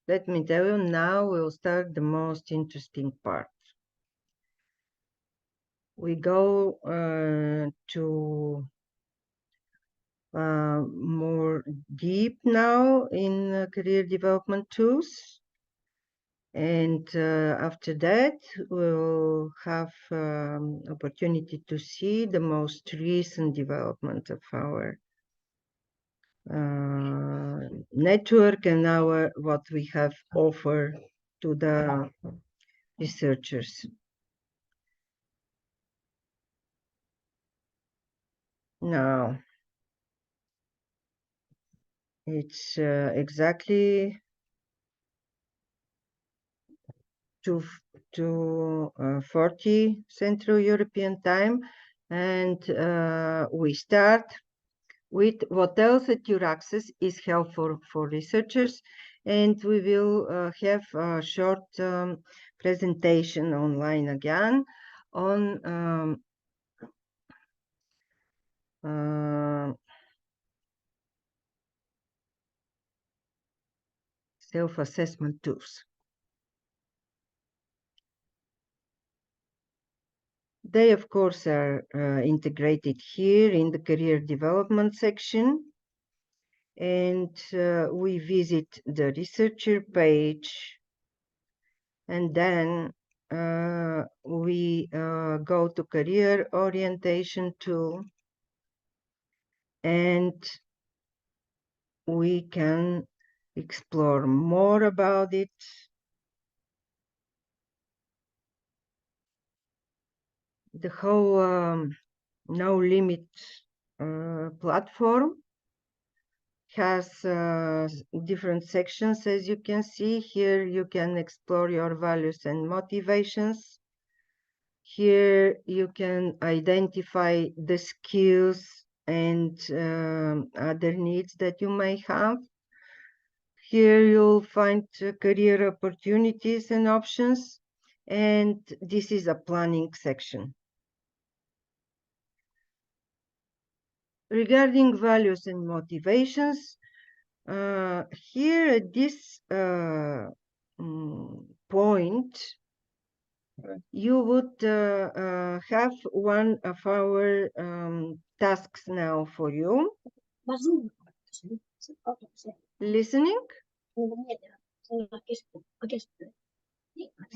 Let me tell you, now we'll start the most interesting part. We go to more deep now in career development tools. And after that, we'll have opportunity to see the most recent development of our network and what we have offered to the researchers. Now, it's exactly 2:40 Central European Time, and we start with what else at EURAXESS is helpful for researchers, and we will have a short presentation online again on self-assessment tools. They, of course, are integrated here in the career development section. And we visit the researcher page. And then we go to career orientation tool. And we can explore more about it. The whole No Limit platform has different sections, as you can see. Here you can explore your values and motivations. Here you can identify the skills and other needs that you may have. Here you'll find career opportunities and options, and this is a planning section. Regarding values and motivations, here at this point, you would have one of our tasks now for you. Listening?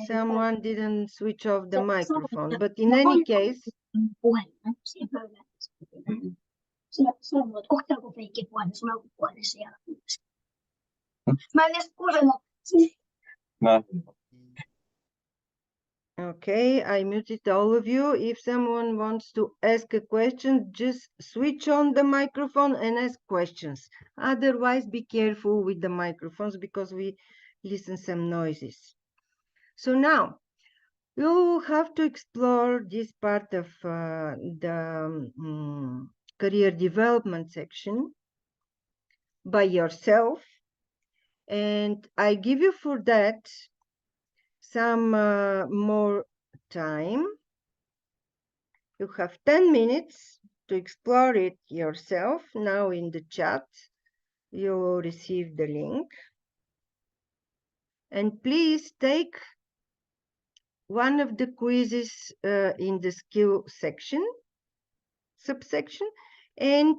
Someone didn't switch off the microphone, but in any case, sulla voit ottaa feikki puolella, sulla on puolella siellä. Mä en edes kuunnellut. No. Okay, I muted all of you. If someone wants to ask a question, just switch on the microphone and ask questions. Otherwise, be careful with the microphones because we listen some noises. So now, you have to explore this part of the career development section by yourself. And I give you for that some more time. You have 10 minutes to explore it yourself. Now in the chat, you will receive the link. And please take one of the quizzes in the skill section, subsection, and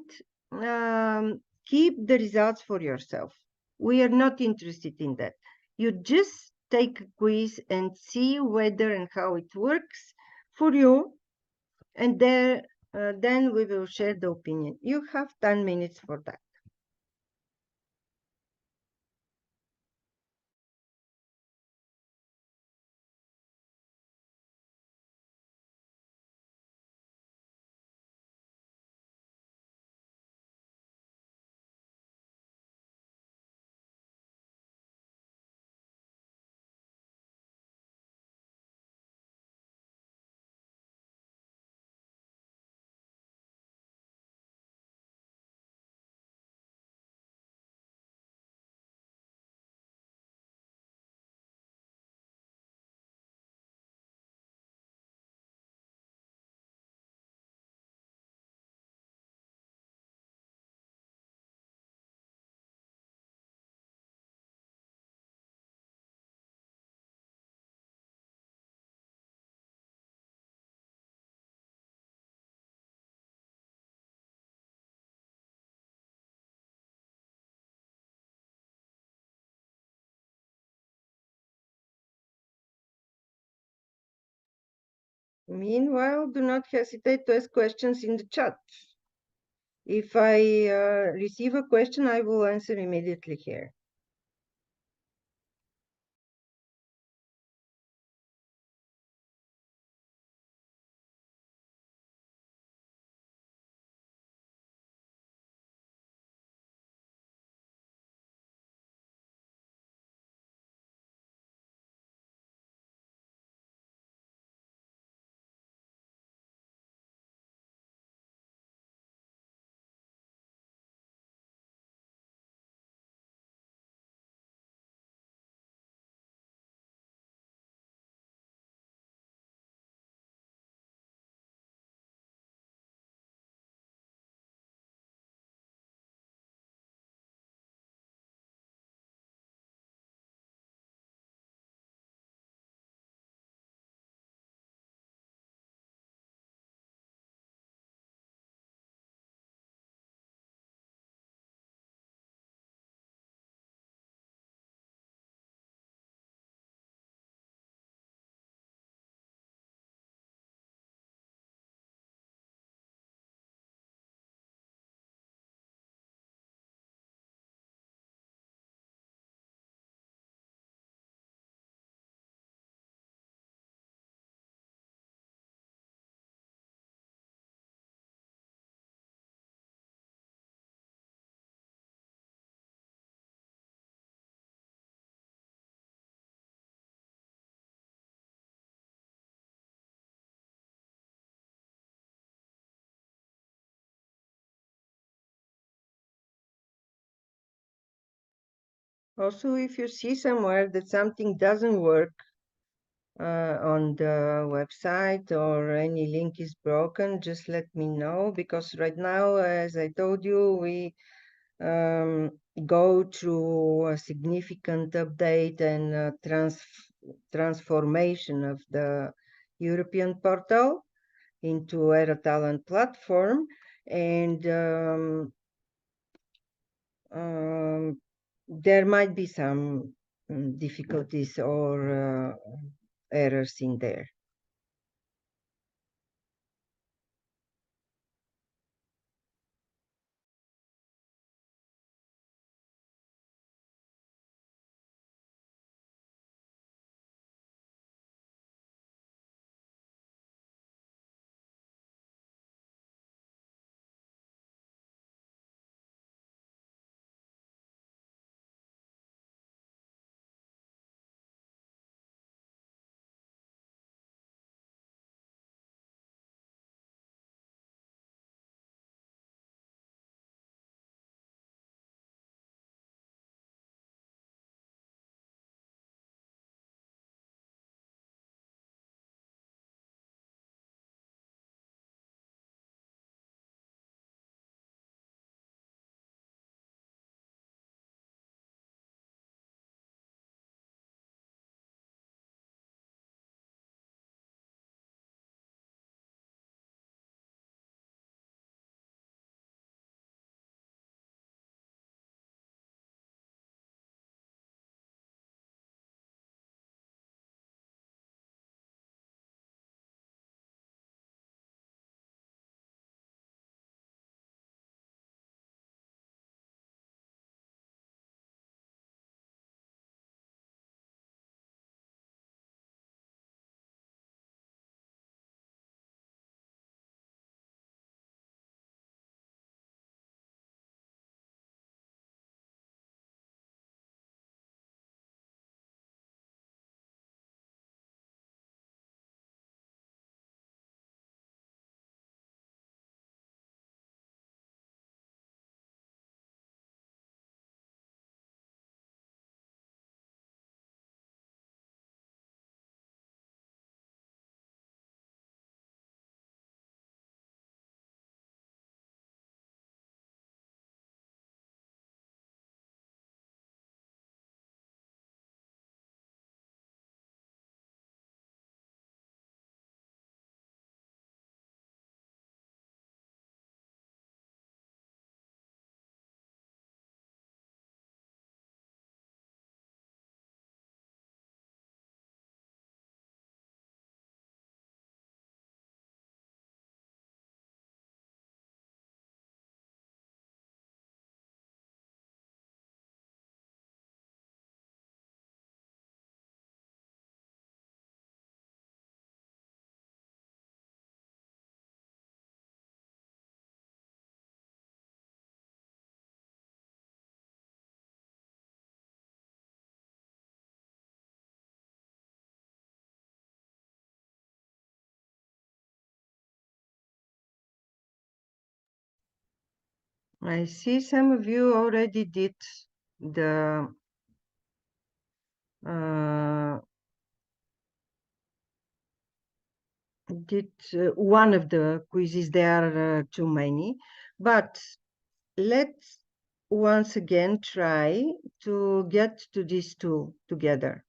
keep the results for yourself. We are not interested in that. You just take a quiz and see whether and how it works for you. And then we will share the opinion. You have 10 minutes for that. Meanwhile, do not hesitate to ask questions in the chat. If I receive a question, I will answer immediately here. Also, if you see somewhere that something doesn't work on the website or any link is broken, just let me know, because right now, as I told you, we go through a significant update and transformation of the European portal into Era Talent platform, and there might be some difficulties or errors in there. I see some of you already did the one of the quizzes. There are too many, but let's once again try to get to this tool together.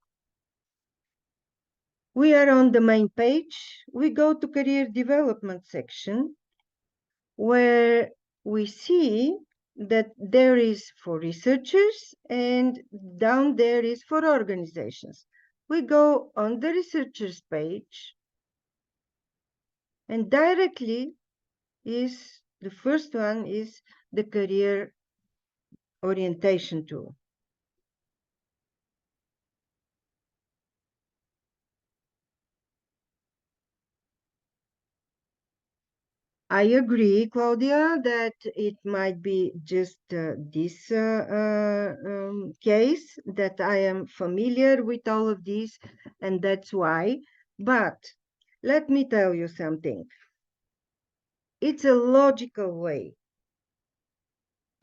We are on the main page. We go to career development section, where we see that there is for researchers and down there is for organizations. We go on the researchers page, and directly is the first one is the career orientation tool. I agree, Claudia, that it might be just this case that I am familiar with all of these, and that's why. But let me tell you something. It's a logical way.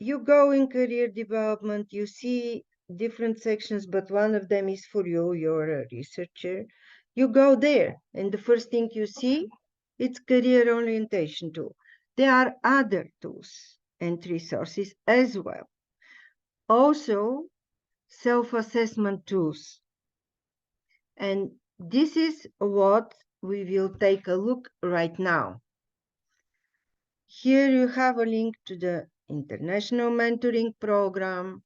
You go in career development, you see different sections, but one of them is for you, you're a researcher. You go there, and the first thing you see, it's career orientation tool. There are other tools and resources as well. Also, self-assessment tools. And this is what we will take a look right now. Here you have a link to the International Mentoring Program.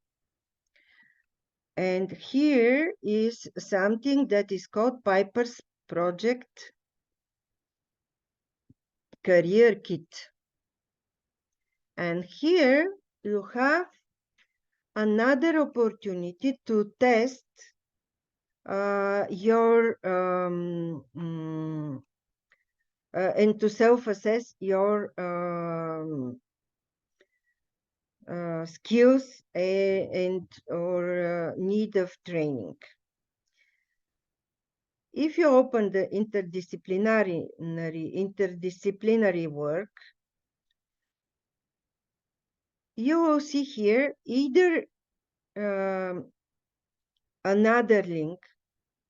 And here is something that is called Piper's Project Career Kit. And here you have another opportunity to test your and to self-assess your skills and or need of training. If you open the interdisciplinary work, you will see here either another link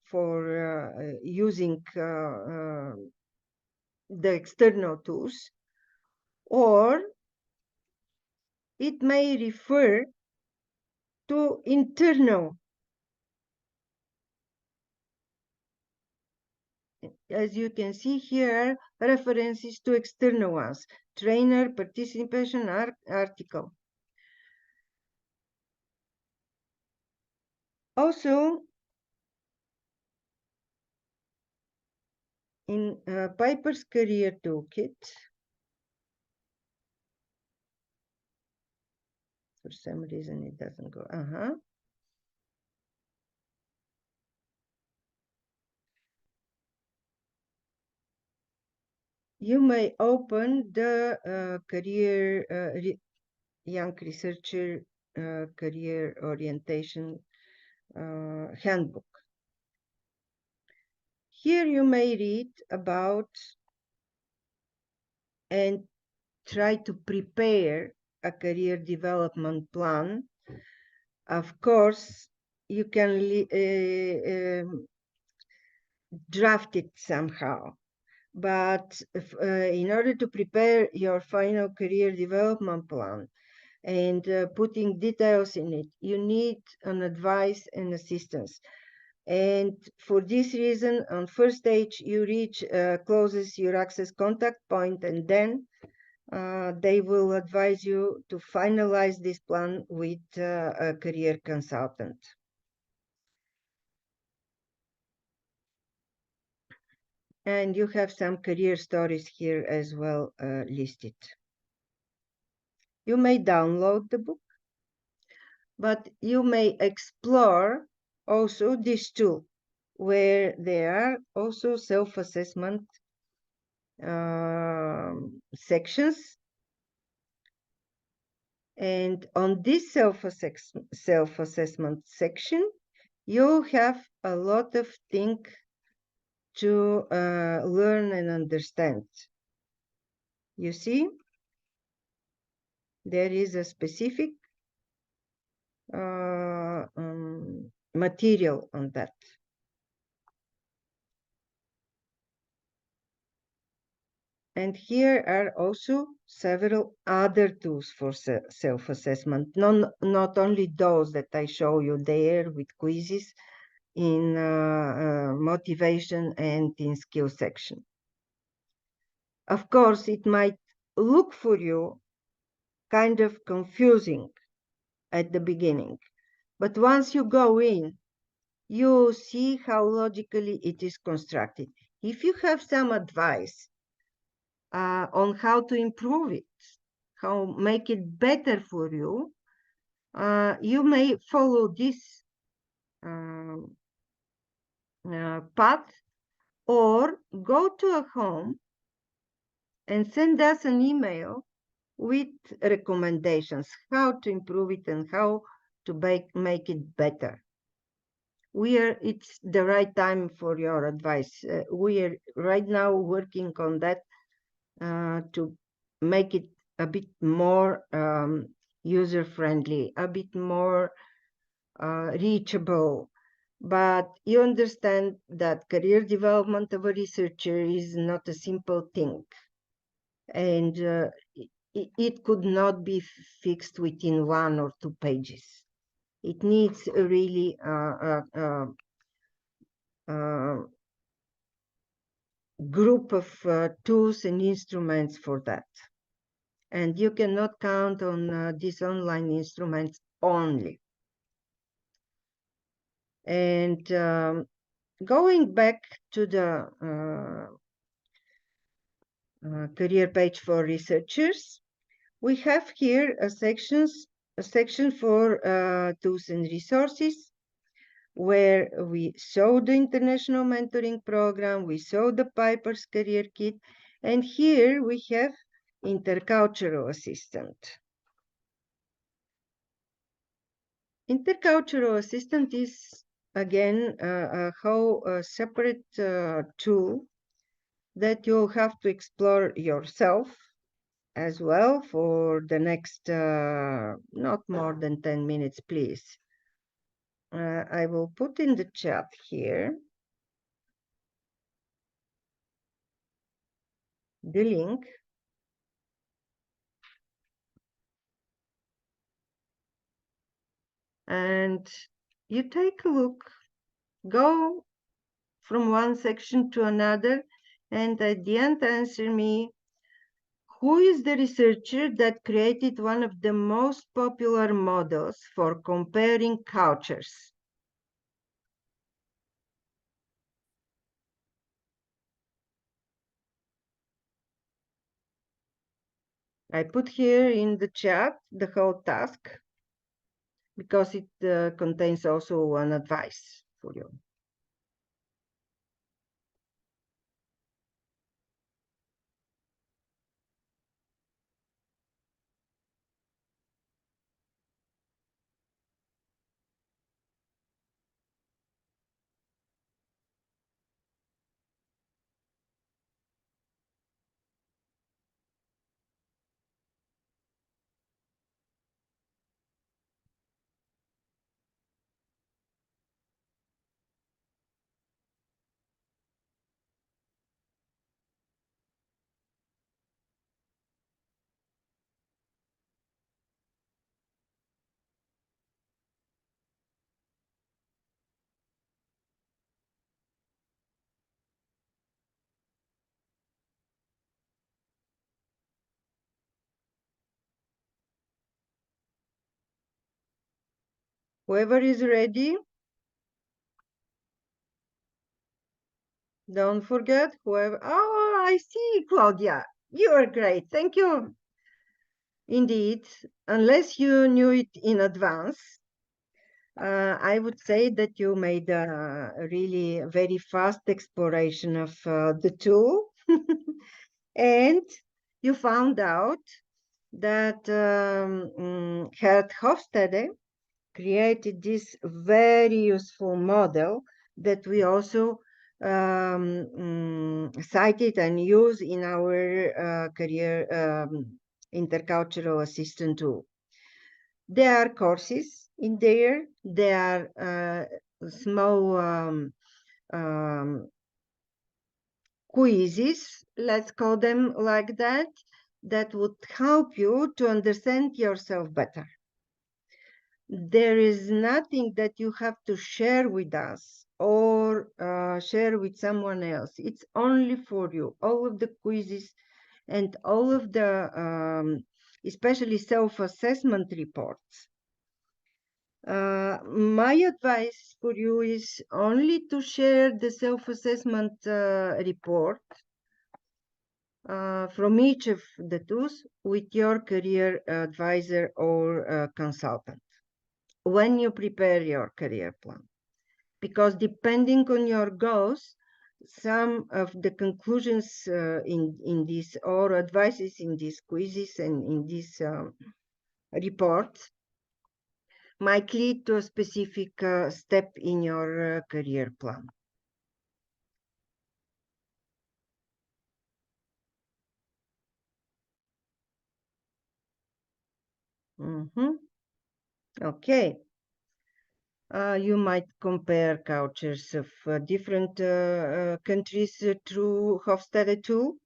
for using the external tools, or it may refer to internal. As you can see here, references to external ones, trainer, participation, article. Also, in Piper's Career Toolkit, for some reason it doesn't go, you may open the young researcher career orientation handbook. Here you may read about and try to prepare a career development plan. Of course, you can draft it somehow, but in order to prepare your final career development plan and putting details in it, you need an advice and assistance. And for this reason, on first stage, you reach closest EURAXESS contact point, and then they will advise you to finalize this plan with a career consultant. And you have some career stories here as well listed. You may download the book, but you may explore also this tool, where there are also self-assessment sections. And on this self-assessment section, you have a lot of things to learn and understand. You see? there is a specific material on that. And here are also several other tools for self-assessment, not only those that I show you there with quizzes in motivation and in skill section. Of course, it might look for you kind of confusing at the beginning, but once you go in, you see how logically it is constructed. If you have some advice on how to improve it, how make it better for you, you may follow this path, or go to a home and send us an email with recommendations how to improve it and how to make it better. It's the right time for your advice. We are right now working on that to make it a bit more user-friendly, a bit more reachable. But you understand that career development of a researcher is not a simple thing. And it could not be fixed within 1 or 2 pages. It needs a really group of tools and instruments for that. And you cannot count on these online instruments only. And going back to the career page for researchers, we have here a section for tools and resources, where we show the international mentoring program, we show the Piper's Career Kit, and here we have intercultural assistant. Intercultural assistant is again a whole separate tool that you'll have to explore yourself as well for the next not more than 10 minutes, please. I will put in the chat here the link. And you take a look, go from one section to another, and at the end answer me, who is the researcher that created one of the most popular models for comparing cultures? I put here in the chat the whole task because it contains also an advice for you. Whoever is ready, don't forget, whoever, oh, I see, Claudia, you are great, thank you. Indeed, unless you knew it in advance, I would say that you made a really very fast exploration of the tool and you found out that Gerd Hofstede created this very useful model that we also cited and use in our career intercultural assistant tool. There are courses in there. There are small quizzes, let's call them like that, that would help you to understand yourself better. There is nothing that you have to share with us or share with someone else. It's only for you. All of the quizzes and all of the, especially self-assessment reports. My advice for you is only to share the self-assessment report from each of the tools with your career advisor or consultant when you prepare your career plan. Because depending on your goals, some of the conclusions in this or advices in these quizzes and in these reports might lead to a specific step in your career plan. Okay. You might compare cultures of different countries through Hofstadter tool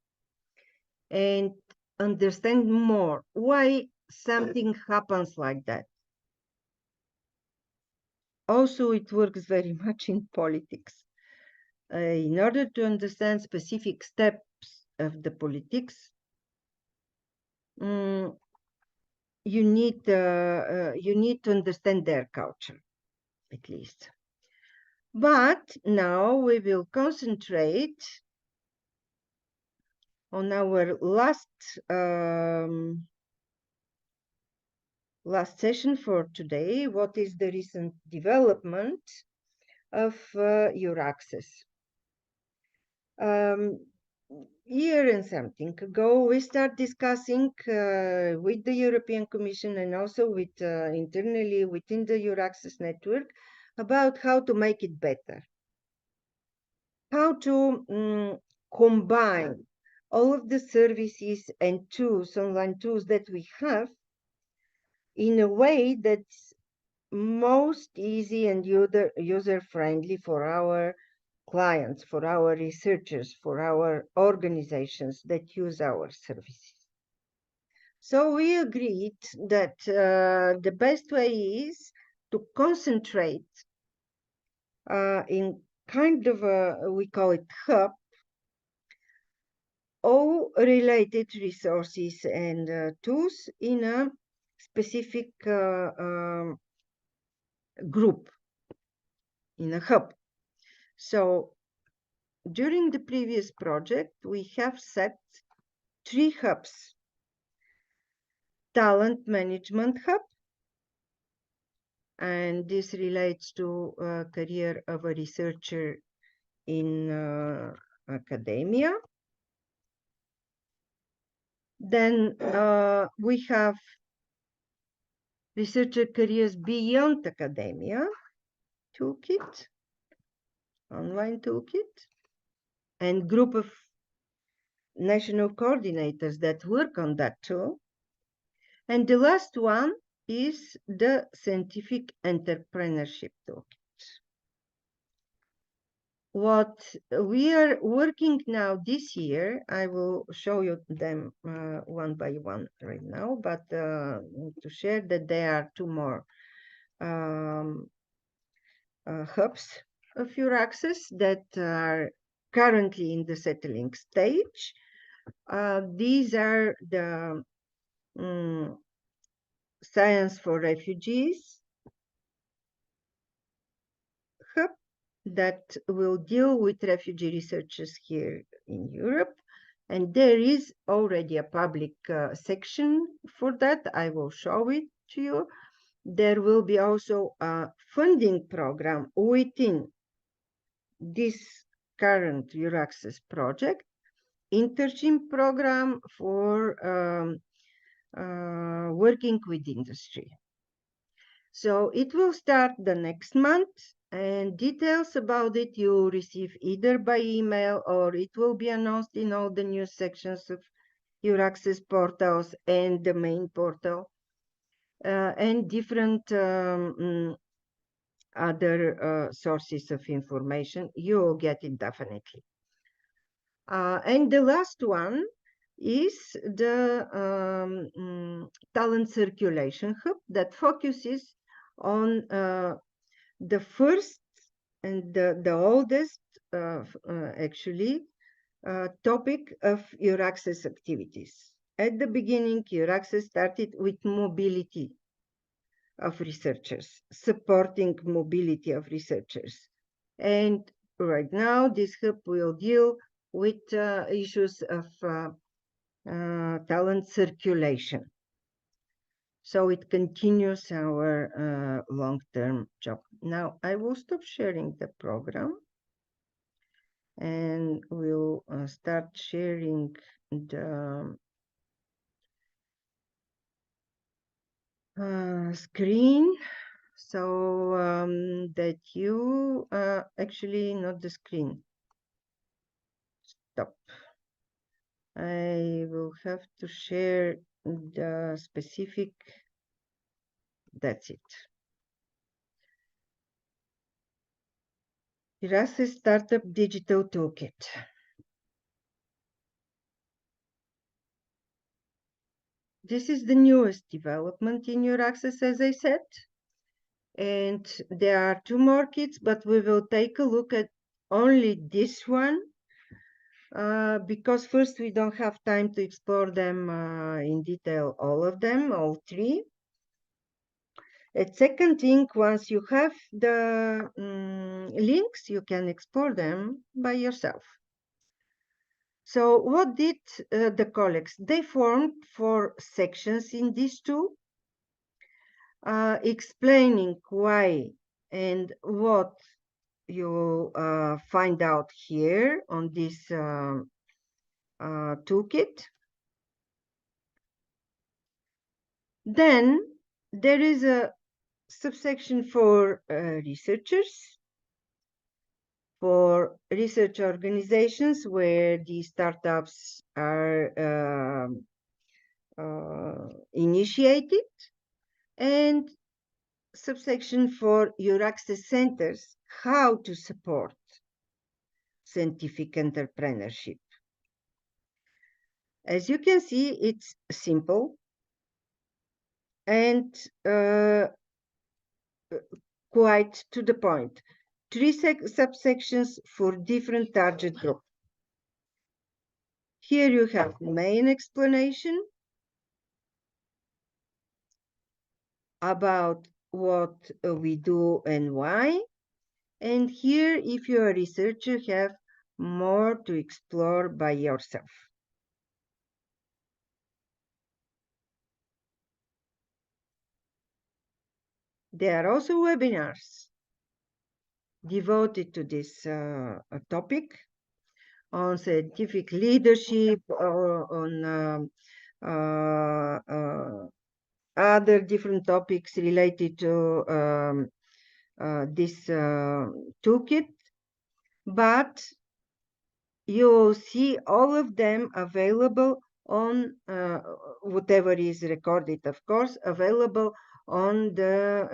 and understand more why something happens like that. Also, it works very much in politics. In order to understand specific steps of the politics, you need to understand their culture, at least. But now we will concentrate on our last session for today. What is the recent development of EURAXESS? Year and something ago, we start discussing with the European Commission and also with internally within the EURAXESS network about how to make it better, how to combine all of the services and tools, online tools that we have in a way that's most easy and user-friendly for our clients, for our researchers, for our organizations that use our services. So we agreed that the best way is to concentrate in kind of a, we call it hub, all related resources and tools in a specific group, in a hub. So during the previous project, we have set 3 hubs. Talent Management Hub, and this relates to career of a researcher in academia. Then we have Researcher Careers Beyond Academia toolkit, online toolkit, and group of national coordinators that work on that tool. And the last one is the Scientific Entrepreneurship Toolkit. What we are working now this year, I will show you them one by one right now, but to share that there are 2 more hubs of EURAXESS that are currently in the settling stage. These are the Science for Refugees hub that will deal with refugee researchers here in Europe. And there is already a public section for that. I will show it to you. There will be also a funding program within this current EURAXESS project, internship program for working with industry. So it will start the next month, and details about it you will receive either by email or it will be announced in all the news sections of EURAXESS portals and the main portal, and different other sources of information. You will get it definitely. And the last one is the talent circulation hub that focuses on the first and the oldest actually topic of EURAXESS activities. At the beginning, EURAXESS started with mobility of researchers, supporting mobility of researchers. And right now, this hub will deal with issues of talent circulation. So it continues our long-term job. Now I will stop sharing the program and we'll start sharing the screen, so that you actually not the screen. Stop. I will have to share the specific. That's it. EURAXESS Startup Digital Toolkit. This is the newest development in EURAXESS, as I said. And there are 2 more kits, but we will take a look at only this one. Because first we don't have time to explore them in detail, all of them, all 3. And second thing, once you have the links, you can explore them by yourself. So what did the colleagues? They formed 4 sections in these 2, explaining why and what you find out here on this toolkit. Then there is a subsection for researchers, for research organizations where the startups are initiated, and subsection for EURAXESS centers, how to support scientific entrepreneurship. As you can see, it's simple and quite to the point. 3 subsections for different target group. Here you have main explanation about what we do and why. And here, if you're a researcher, you have more to explore by yourself. There are also webinars devoted to this topic on scientific leadership, or on other different topics related to this toolkit, but you will see all of them available on whatever is recorded, of course, available on the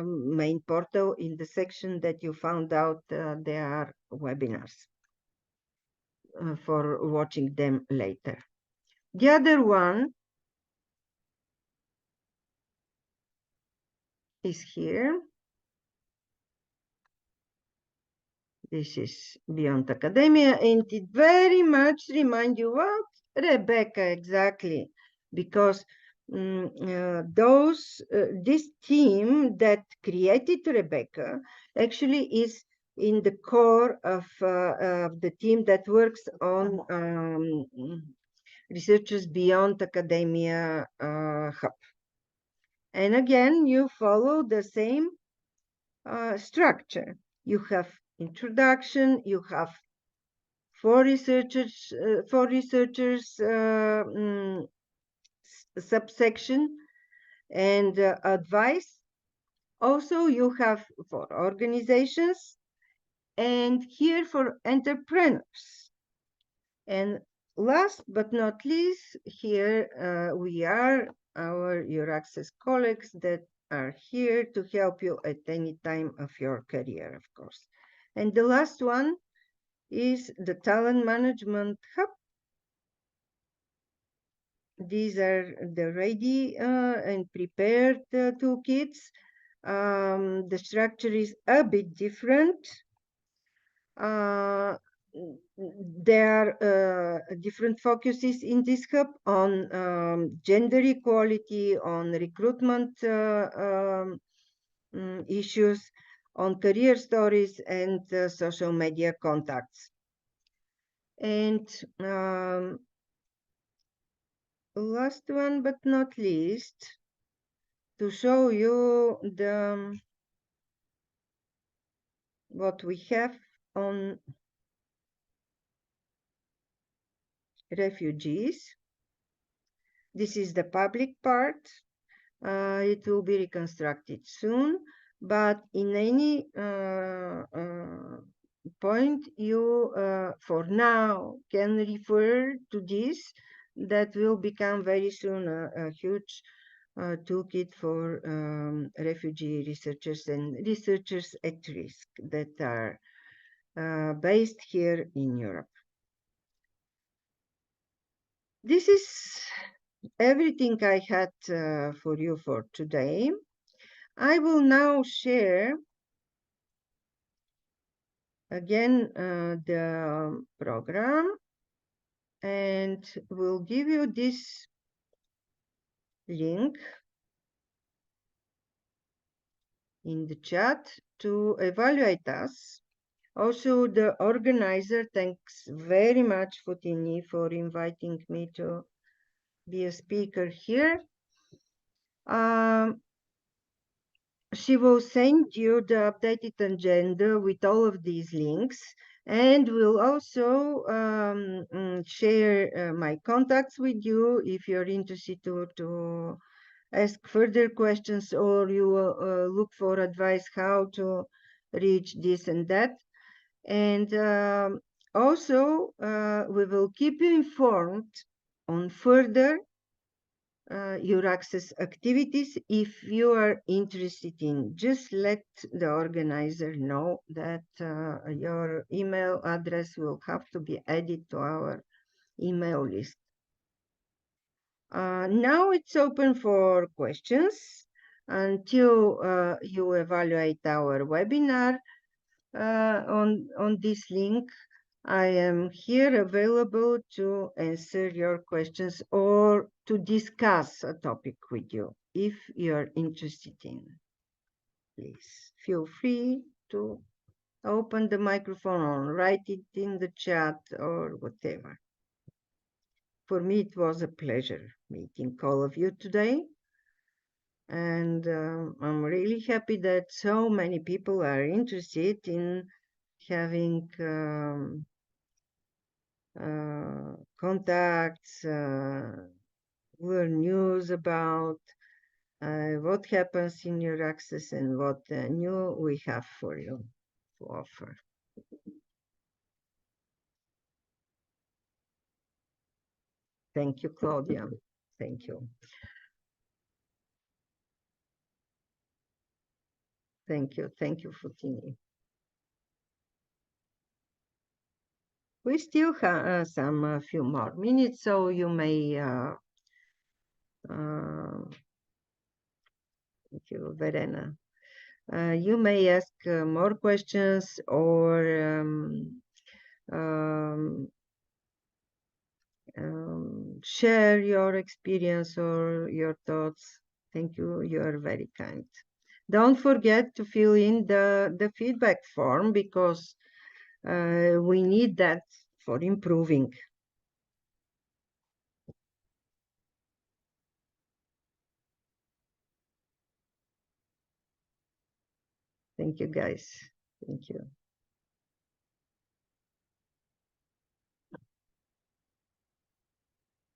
main portal in the section that you found out there are webinars for watching them later. The other one is here. This is Beyond Academia, and it very much reminds you what? Rebecca, exactly, because this team that created Rebecca actually is in the core of the team that works on Researchers Beyond Academia Hub. And again, you follow the same structure. You have introduction, you have 4 researchers subsection, and advice. Also, you have for organizations, and here for entrepreneurs. And last but not least, here we are, our EURAXESS colleagues that are here to help you at any time of your career, of course. And the last one is the Talent Management Hub. These are the ready and prepared toolkits. The structure is a bit different. There are different focuses in this hub on gender equality, on recruitment issues, on career stories, and social media contacts. And last one but not least, to show you what we have on refugees. This is the public part. It will be reconstructed soon, but in any point, you for now can refer to this. That will become very soon a huge toolkit for refugee researchers and researchers at risk that are based here in Europe. This is everything I had for you for today. I will now share again the program, and will give you this link in the chat to evaluate us. Also, the organizer, thanks very much, Fotini, for inviting me to be a speaker here. She will send you the updated agenda with all of these links, and will also share my contacts with you if you're interested to ask further questions, or you look for advice how to reach this and that. And also, we will keep you informed on further EURAXESS activities. If you are interested in, just let the organizer know that your email address will have to be added to our email list. Now it's open for questions until you evaluate our webinar on this link. I am here available to answer your questions or to discuss a topic with you if you're interested in. Please feel free to open the microphone or write it in the chat or whatever. For me, it was a pleasure meeting all of you today. And I'm really happy that so many people are interested in having contacts, learn news about what happens in EURAXESS and what new we have for you to offer. Thank you, Claudia. Thank you. Thank you. Thank you, Fotini. We still have some few more minutes, so you may thank you, Verena. You may ask more questions or share your experience or your thoughts. Thank you. You are very kind. Don't forget to fill in the feedback form, because we need that for improving. Thank you, guys. Thank you.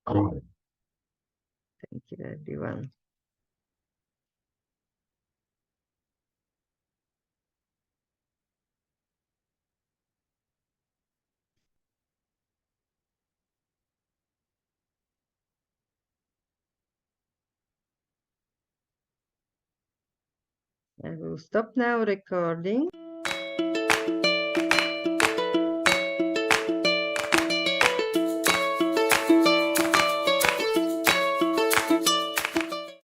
Thank you, everyone. I will stop now recording.